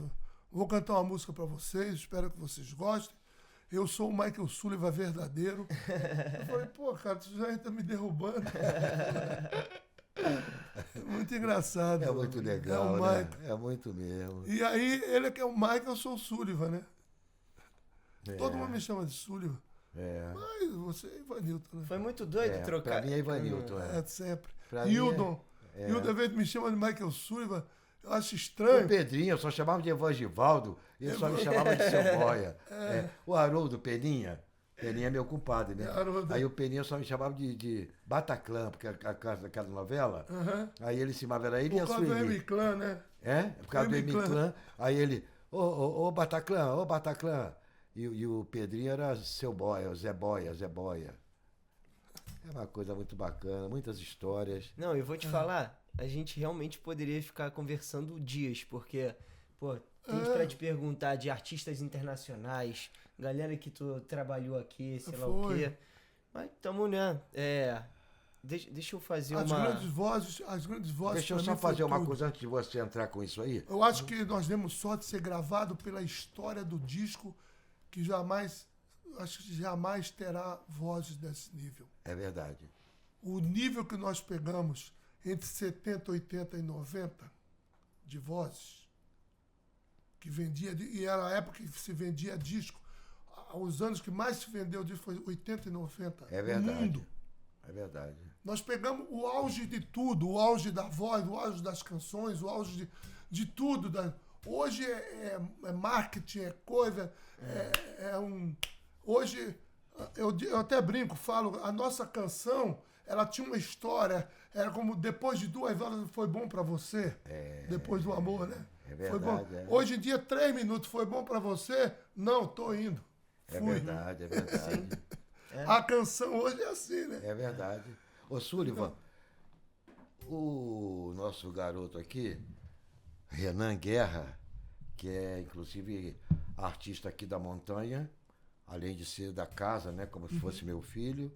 Vou cantar uma música pra vocês, espero que vocês gostem. Eu sou o Michael Sullivan verdadeiro. Eu falei, pô, cara, tu já tá me derrubando. É muito engraçado. É muito legal, é o né? Michael. É muito mesmo. E aí, ele que é o Michael, eu sou o Sullivan, né? É. Todo mundo me chama de Sullivan. É. Mas você é Ivanilton, né? Foi muito doido trocar. Pra mim é Ivanilton, É, sempre. Pra mim Hildon. é. Hildon, às vezes, me chama de Michael Sullivan. Eu acho O estranho. Pedrinho, eu só chamava de Evangivaldo, ele só me chamava de Seu Boia. É. O Haroldo, Peninha. Peninha é meu compadre, né? Haroldo. Aí o Peninha só me chamava de Bataclan, porque a casa daquela novela. Aí ele se chamava, era ele e a Por causa do Sueli. M-Clan, né? É? Por causa do M-Clan. M-Clan. Aí ele, ô Bataclan, ô Bataclan. E o Pedrinho era Seu Boia, Zé Boia. É uma coisa muito bacana, muitas histórias. Não, eu vou te falar, a gente realmente poderia ficar conversando dias, porque, pô, tem pra te perguntar de artistas internacionais, galera que tu trabalhou aqui, sei lá o quê. Mas tamo, né? Deixa eu fazer As uma... grandes vozes. Deixa eu pra só mim, foi fazer uma tudo. coisa antes de você entrar com isso aí. Eu acho que nós demos sorte de ser gravado pela história do disco, que acho que jamais terá vozes desse nível. É verdade. O nível que nós pegamos entre 70, 80 e 90 de vozes, que vendia, e era a época que se vendia disco, os anos que mais se vendeu disco foi 80 e 90 É verdade. no mundo. É verdade. Nós pegamos o auge de tudo, o auge da voz, o auge das canções, o auge de tudo. Hoje é marketing, é coisa, Hoje, eu até brinco, falo, a nossa canção, ela tinha uma história, era como depois de 2 horas foi bom pra você, depois do amor, né? É verdade, Foi bom. é. Hoje em dia, 3 minutos foi bom pra você? Não, tô indo. É Fui. verdade, é verdade. A canção hoje é assim, né? É verdade. Ô, Sullivan, o nosso garoto aqui, Renan Guerra, que é inclusive artista aqui da montanha, além de ser da casa, né, como se fosse meu filho,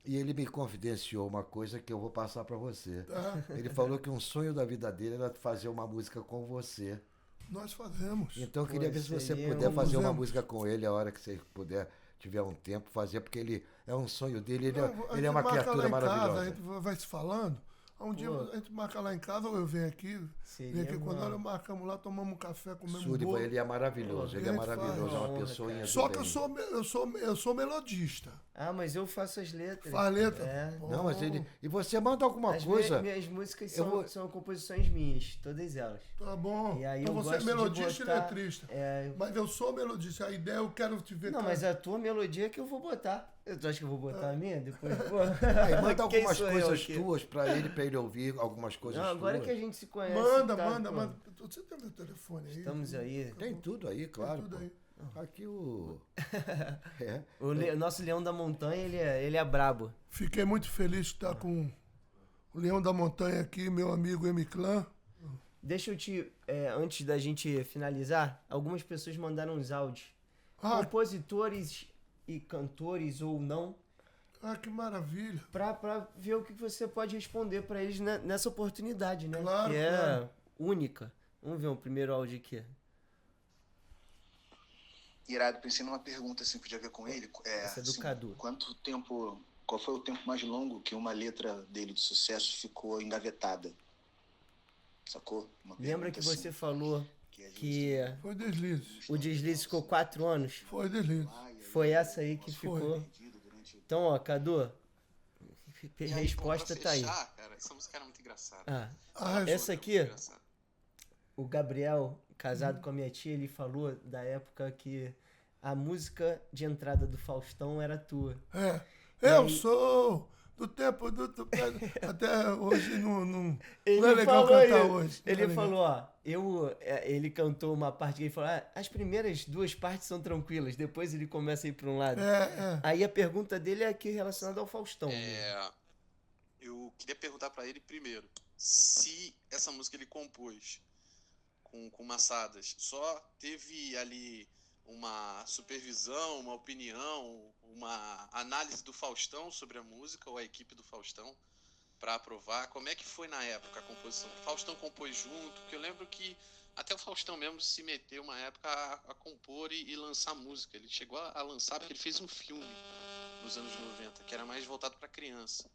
e ele me confidenciou uma coisa que eu vou passar para você. Ele falou que um sonho da vida dele era fazer uma música com você. Nós fazemos. Então eu queria ver se você seria puder fazer uma fizemos. música com ele a hora que você puder, tiver um tempo, fazer, porque ele é um sonho dele, ele A é gente uma marca criatura lá em casa, maravilhosa. a gente vai se falando. Um dia a gente marca lá em casa, ou eu venho aqui. Seria Vem aqui quando uma- nós marcamos lá, tomamos um café, comemos um Sullivan, bolo. ele é maravilhoso, ele é Gente, maravilhoso, é uma honra, pessoinha Só do que bem. eu sou melodista. Ah, mas eu faço as letras. Faz letra? É. Pô. Não, mas ele... E você manda alguma coisa... Minhas músicas Eu vou- são composições minhas, todas elas. Tá bom. E aí Então eu você é gosto de melodista botar- e letrista. Mas eu sou melodista. A ideia eu quero te ver. Não, cara. mas a tua melodia é que eu vou botar. Tu acha que eu vou botar a minha depois? Pô. Aí manda Quem algumas sou eu coisas aqui? tuas pra ele ouvir algumas coisas Não, agora tuas. que a gente se conhece. Manda, tá, manda, pô. manda. Você tem meu telefone aí? Estamos aí. Tem tudo aí, claro. tudo pô. aí. Aqui o... É. O nosso Leão da Montanha, ele é brabo. Fiquei muito feliz de estar com o Leão da Montanha aqui, meu amigo M-Clan. Deixa eu te... antes da gente finalizar, algumas pessoas mandaram uns áudios. Ah, Compositores e cantores ou não, que maravilha. pra ver o que você pode responder pra eles nessa oportunidade, né? Claro, que é claro. única. Vamos ver o primeiro áudio aqui. Irado, pensei numa pergunta assim, podia ver com ele. Essa é do assim, Cadu. Qual foi o tempo mais longo que uma letra dele de sucesso ficou engavetada? Sacou? Uma Lembra pergunta que você assim, falou a gente que Foi deslize. o deslize ficou 4 anos? Foi deslize. vai, e aí Foi essa aí que Foi. ficou. perdido durante... Então, ó, Cadu, E aí, resposta bom, pra tá aí. fechar, cara, essa música era muito engraçada. Ah, Ah, essa aqui, Engraçado. o Gabriel, casado com a minha tia, ele falou da época que a música de entrada do Faustão era tua. Eu aí- sou do tempo do... Até hoje não é Ele legal falou cantar isso. hoje. Não é Ele legal. falou, ó, ele cantou uma parte que ele falou, as primeiras 2 partes são tranquilas, depois ele começa a ir pra um lado. Aí a pergunta dele é aqui relacionada ao Faustão. Eu queria perguntar pra ele primeiro se essa música ele compôs com Massadas só teve ali uma supervisão, uma opinião, uma análise do Faustão sobre a música ou a equipe do Faustão para aprovar. Como é que foi na época a composição? O Faustão compôs junto, porque eu lembro que até o Faustão mesmo se meteu uma época a compor e lançar música. Ele chegou a lançar porque ele fez um filme nos anos 90 que era mais voltado para criança.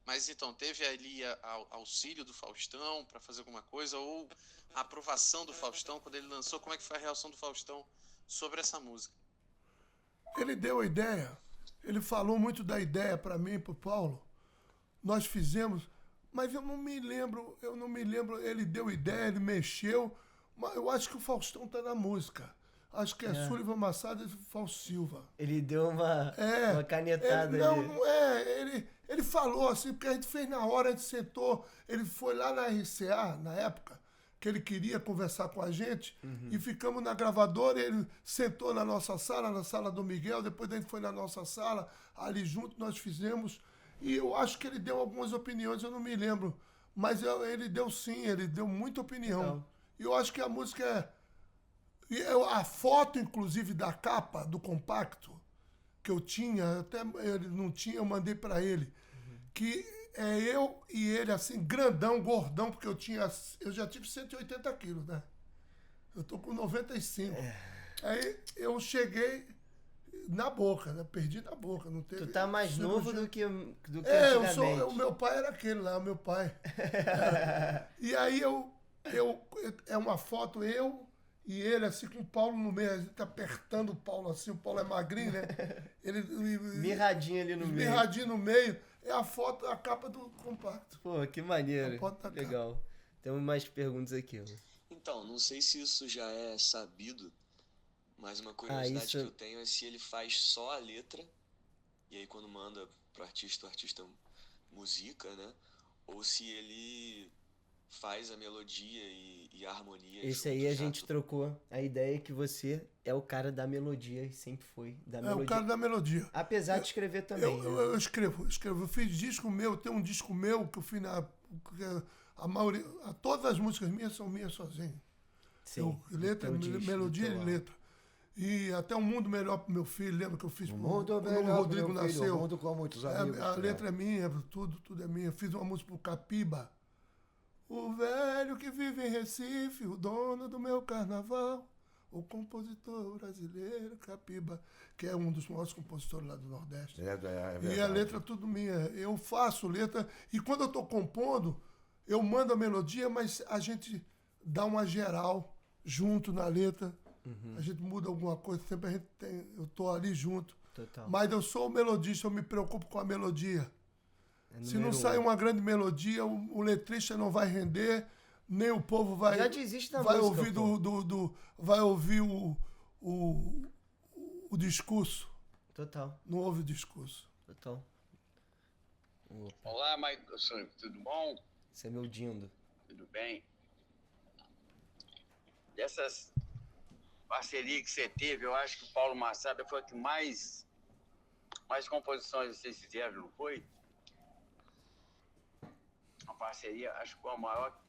Mas então, teve ali auxílio do Faustão para fazer alguma coisa ou a aprovação do Faustão quando ele lançou? Como é que foi a reação do Faustão sobre essa música? Ele deu a ideia, ele falou muito da ideia para mim e pro Paulo. Nós fizemos, mas eu não me lembro, ele deu ideia, ele mexeu, mas eu acho que o Faustão tá na música. Acho que é Sullivan Massadas e Fausto Silva. Ele deu uma canetada ali. Ele falou assim, porque a gente fez na hora, a gente sentou, ele foi lá na RCA, na época, que ele queria conversar com a gente, e ficamos na gravadora, ele sentou na nossa sala, na sala do Miguel, depois a gente foi na nossa sala, ali junto nós fizemos, e eu acho que ele deu algumas opiniões, eu não me lembro, mas ele deu sim, ele deu muita opinião. Legal. E eu acho que a música a foto, inclusive, da capa do compacto, que eu tinha, até ele não tinha, eu mandei para ele, que é eu e ele, assim, grandão, gordão, porque eu já tive 180 quilos, né? Eu tô com 95. Aí eu cheguei na boca, né? Perdi na boca, não teve... Tu tá mais cirurgia. novo do que o antigamente. meu pai era aquele lá, o meu pai. E aí é uma foto, eu e ele, assim, com o Paulo no meio, a gente tá apertando o Paulo assim, o Paulo é magrinho, né? Ele Mirradinho ali no meio. mirradinho no meio. É a foto, a capa do compacto. Pô, que maneiro. A foto da Legal. Temos mais perguntas aqui. Ó. Então, não sei se isso já é sabido, mas uma curiosidade isso- que eu tenho é se ele faz só a letra, e aí quando manda pro artista, o artista musica, né? Ou se ele faz a melodia e a harmonia. Esse junto, aí a já gente tudo. trocou. A ideia é que você é o cara da melodia e sempre foi da É melodia. o cara da melodia. Apesar de escrever também. né? Eu escrevo. Eu fiz disco meu, tem um disco meu que eu fiz a maioria, todas as músicas minhas são minhas sozinho. Sim, Letra, do teu disco, melodia do e teu letra. E até Um Mundo Melhor pro meu filho, lembra que eu fiz O pro mundo é quando melhor o pro Rodrigo meu filho, nasceu. o mundo com muitos amigos. A letra é minha, tudo é minha. Eu fiz uma música pro Capiba. O velho que vive em Recife, o dono do meu carnaval, o compositor brasileiro Capiba, que é um dos maiores compositores lá do Nordeste. É E a verdade. letra é tudo minha. Eu faço letra, e quando eu estou compondo, eu mando a melodia, mas a gente dá uma geral junto na letra. A gente muda alguma coisa, sempre eu estou ali junto. Total. Mas eu sou o melodista, eu me preocupo com a melodia. Se não número sair um. uma grande melodia, o letrista não vai render, nem o povo vai, Já desiste da vai música, ouvir pô. vai ouvir o discurso. Total, Não ouve o discurso. total. Olá, Michael, tudo bom? Esse é meu Dindo. Tudo bem? Dessas parcerias que você teve, eu acho que o Paulo Massada foi o que mais composições vocês fizeram, não foi? Uma parceria, acho que foi a maior,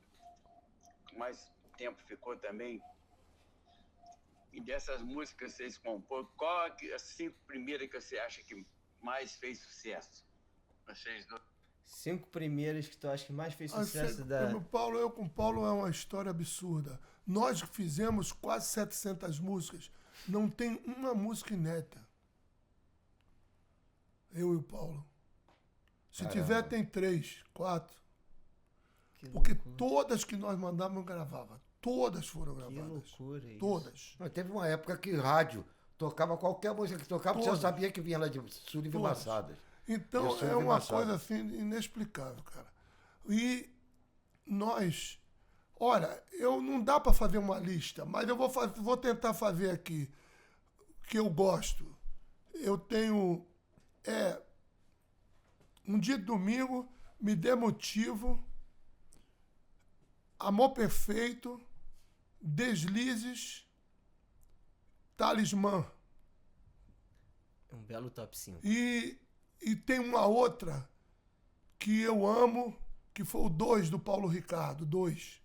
que mais tempo ficou também. E dessas músicas que vocês compõem, qual as 5 primeiras que você acha que mais fez sucesso? Vocês dois. 5 primeiras que tu acha que mais fez sucesso da... Eu com o Paulo é uma história absurda. Nós fizemos quase 700 músicas. Não tem uma música inédita. Eu e o Paulo. Se tiver, tem 3, 4. Porque todas que nós mandávamos gravava. Todas foram gravadas. Que loucura isso. Todas. Mas teve uma época que rádio tocava qualquer música que tocava, você Todas. sabia que vinha lá de Sullivan Todas. Massadas. Então Eu sou é uma embaçado. coisa assim inexplicável, cara. E nós, olha, não dá para fazer uma lista, mas eu vou tentar fazer aqui que eu gosto. Eu tenho Um Dia de Domingo, Me Dê Motivo, Amor Perfeito, Deslizes, Talismã. É um belo top 5. E tem uma outra que eu amo, que foi o 2 do Paulo Ricardo, 2.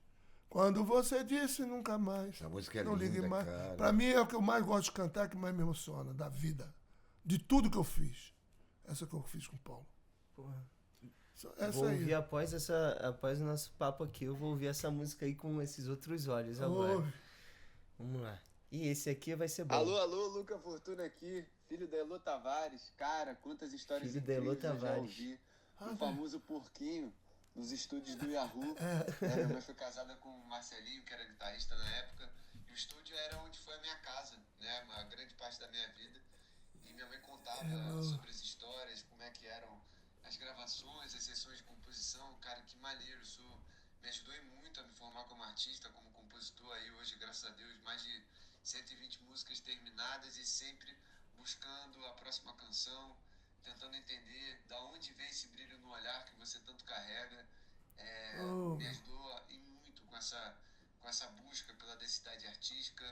Quando você disse nunca mais. Essa música é não ligue linda, mais. cara. Pra mim é o que eu mais gosto de cantar, que mais me emociona, da vida. De tudo que eu fiz. Essa que eu fiz com o Paulo. Porra. Essa Vou aí. ouvir após o nosso papo aqui, eu vou ouvir essa música aí com esses outros olhos agora. Ouve. Vamos lá. E esse aqui vai ser bom. Alô, Luca Fortuna aqui, filho da Elô Tavares. Cara, quantas histórias Filho da Elô incríveis eu já Tavares. ouvi. O famoso porquinho nos estúdios do Yahoo. Minha mãe foi casada com o Marcelinho, que era guitarrista na época. E o estúdio era onde foi a minha casa, né? Uma grande parte da minha vida. E minha mãe contava sobre as histórias, como é que eram as gravações, as sessões de composição. Cara, que maneiro. Isso me ajudou muito a me formar como artista, como compositor. Aí hoje, graças a Deus, mais de 120 músicas terminadas e sempre buscando a próxima canção, tentando entender da onde vem esse brilho no olhar que você tanto carrega. Me ajudou e muito com essa busca pela densidade artística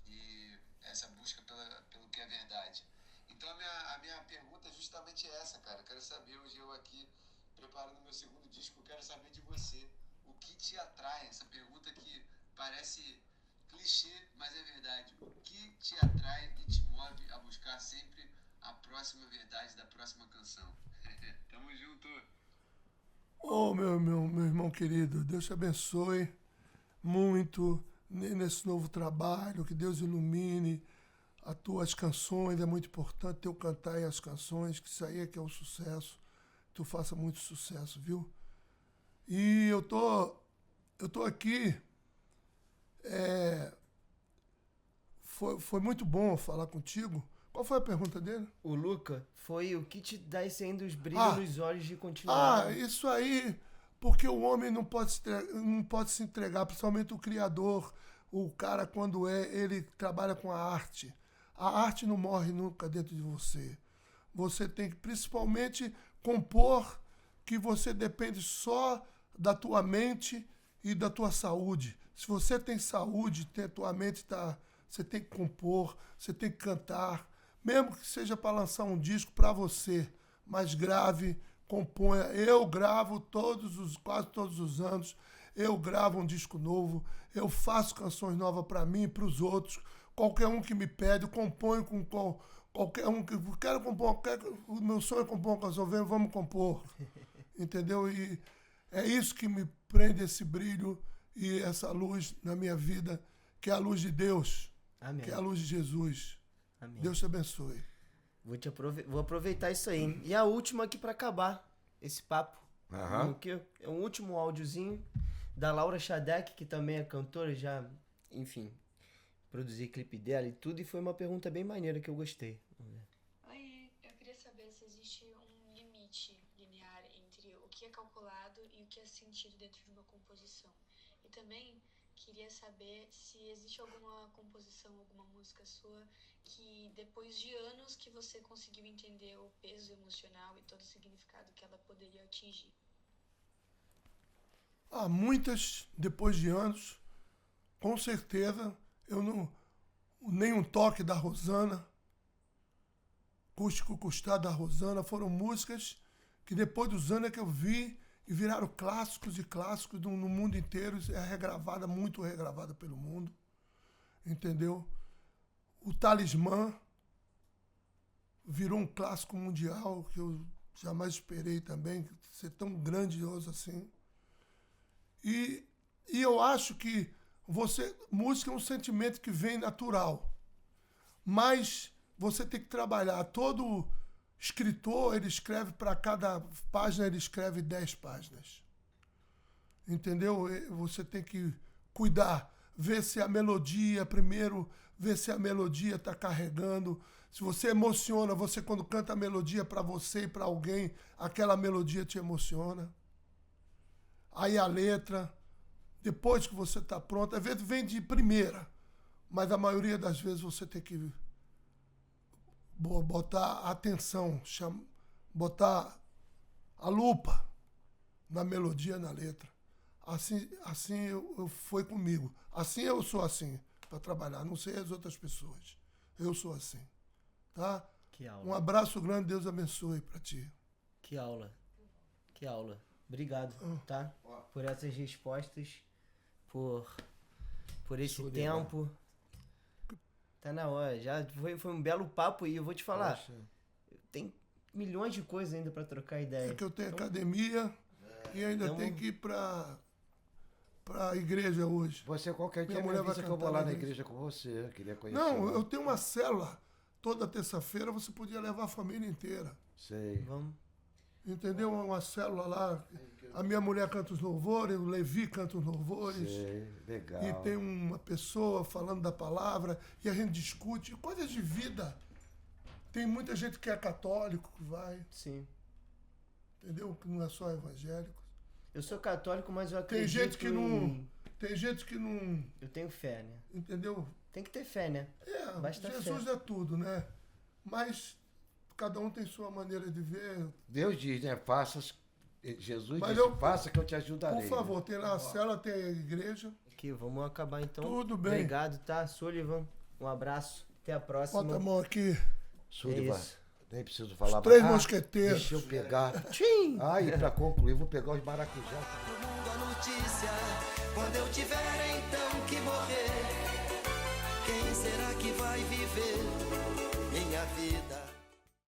e essa busca pelo que é verdade. Então a minha pergunta é justamente essa, cara. Quero saber, hoje eu aqui preparando meu segundo disco, quero saber de você. O que te atrai? Essa pergunta que parece clichê, mas é verdade. O que te atrai e te move a buscar sempre a próxima verdade da próxima canção? Tamo junto. Ô, meu irmão querido, Deus te abençoe muito nesse novo trabalho, que Deus ilumine as tuas canções, é muito importante teu cantar aí as canções, que isso aí é que é o sucesso, tu faça muito sucesso, viu? E eu tô aqui, foi muito bom falar contigo. Qual foi a pergunta dele? O Luca foi o que te dá esse ainda os brilhos nos olhos de continuar. Isso aí, porque o homem não pode se entregar, principalmente o criador, o cara quando ele trabalha com a arte. A arte não morre nunca dentro de você. Você tem que principalmente compor, que você depende só da tua mente e da tua saúde. Se você tem saúde, tua mente você tem que compor, você tem que cantar, mesmo que seja para lançar um disco para você, mas grave, componha. Eu gravo quase todos os anos, eu gravo um disco novo, eu faço canções novas para mim e para os outros. Qualquer um que me pede, eu componho com qualquer um que quero compor, o meu sonho é compor uma canção, vamos compor. Entendeu? E é isso que me prende esse brilho e essa luz na minha vida, que é a luz de Deus. Amém. Que é a luz de Jesus. Amém. Deus te abençoe. Vou aproveitar isso aí. E a última aqui pra acabar esse papo. É um último áudiozinho da Laura Shadek, que também é cantora, já, produzi clipe dela e tudo, e foi uma pergunta bem maneira que eu gostei. Vamos ver. Oi, calculado e o que é sentido dentro de uma composição. E também queria saber se existe alguma composição, alguma música sua que depois de anos que você conseguiu entender o peso emocional e todo o significado que ela poderia atingir. Muitas, depois de anos, com certeza, eu não... Nem um toque da Rosana, Acústico Custado da Rosana, foram músicas que depois dos anos é que eu vi e viraram clássicos e clássicos no mundo inteiro. É regravada, muito regravada pelo mundo, entendeu? O Talismã virou um clássico mundial que eu jamais esperei também ser tão grandioso assim. E eu acho que música é um sentimento que vem natural, mas você tem que trabalhar. Todo escritor, ele escreve, para cada página, ele escreve 10 páginas. Entendeu? Você tem que cuidar, ver se a melodia, primeiro, ver se a melodia está carregando. Se você emociona, você quando canta a melodia para você e para alguém, aquela melodia te emociona. Aí a letra, depois que você está pronto, às vezes vem de primeira, mas a maioria das vezes você tem que botar atenção, botar a lupa na melodia, na letra. Assim eu foi comigo. Assim eu sou assim, para trabalhar. Não sei as outras pessoas. Eu sou assim. Tá? Que aula. Um abraço grande, Deus abençoe para ti. Que aula. Que aula. Obrigado, tá? Por essas respostas, por esse tempo. Tá na hora. Já foi um belo papo e eu vou te falar. Poxa. Tem milhões de coisas ainda para trocar ideia. É que eu tenho academia e ainda tenho que ir pra igreja hoje. Você qualquer dia me avisa que eu vou lá na igreja com você. Eu queria conhecer. Não, eu tenho uma célula. Toda terça-feira você podia levar a família inteira. Sei. Vamos. Entendeu? Uma célula lá. A minha mulher canta os louvores, o Levi canta os louvores. Sei, legal. E tem uma pessoa falando da palavra e a gente discute coisas de vida. Tem muita gente que é católico que vai. Sim. Entendeu? Que não é só evangélico. Eu sou católico, mas eu acredito... Tem gente que não... Eu tenho fé, né? Entendeu? Tem que ter fé, né? Basta Jesus fé. É tudo, né? Mas cada um tem sua maneira de ver. Deus diz, né? Jesus disse, faça que eu te ajudarei. Por favor, tem lá a cela, tem a igreja. Aqui, vamos acabar então. Tudo bem. Obrigado, tá? Sullivan, um abraço. Até a próxima. Bota a mão aqui. Sullivan, nem preciso falar. Os 3 mosqueteiros. Deixa eu pegar. Tchim! E pra concluir, vou pegar os maracujá. Pro mundo a notícia, quando eu tiver então que morrer, quem será que vai viver minha vida?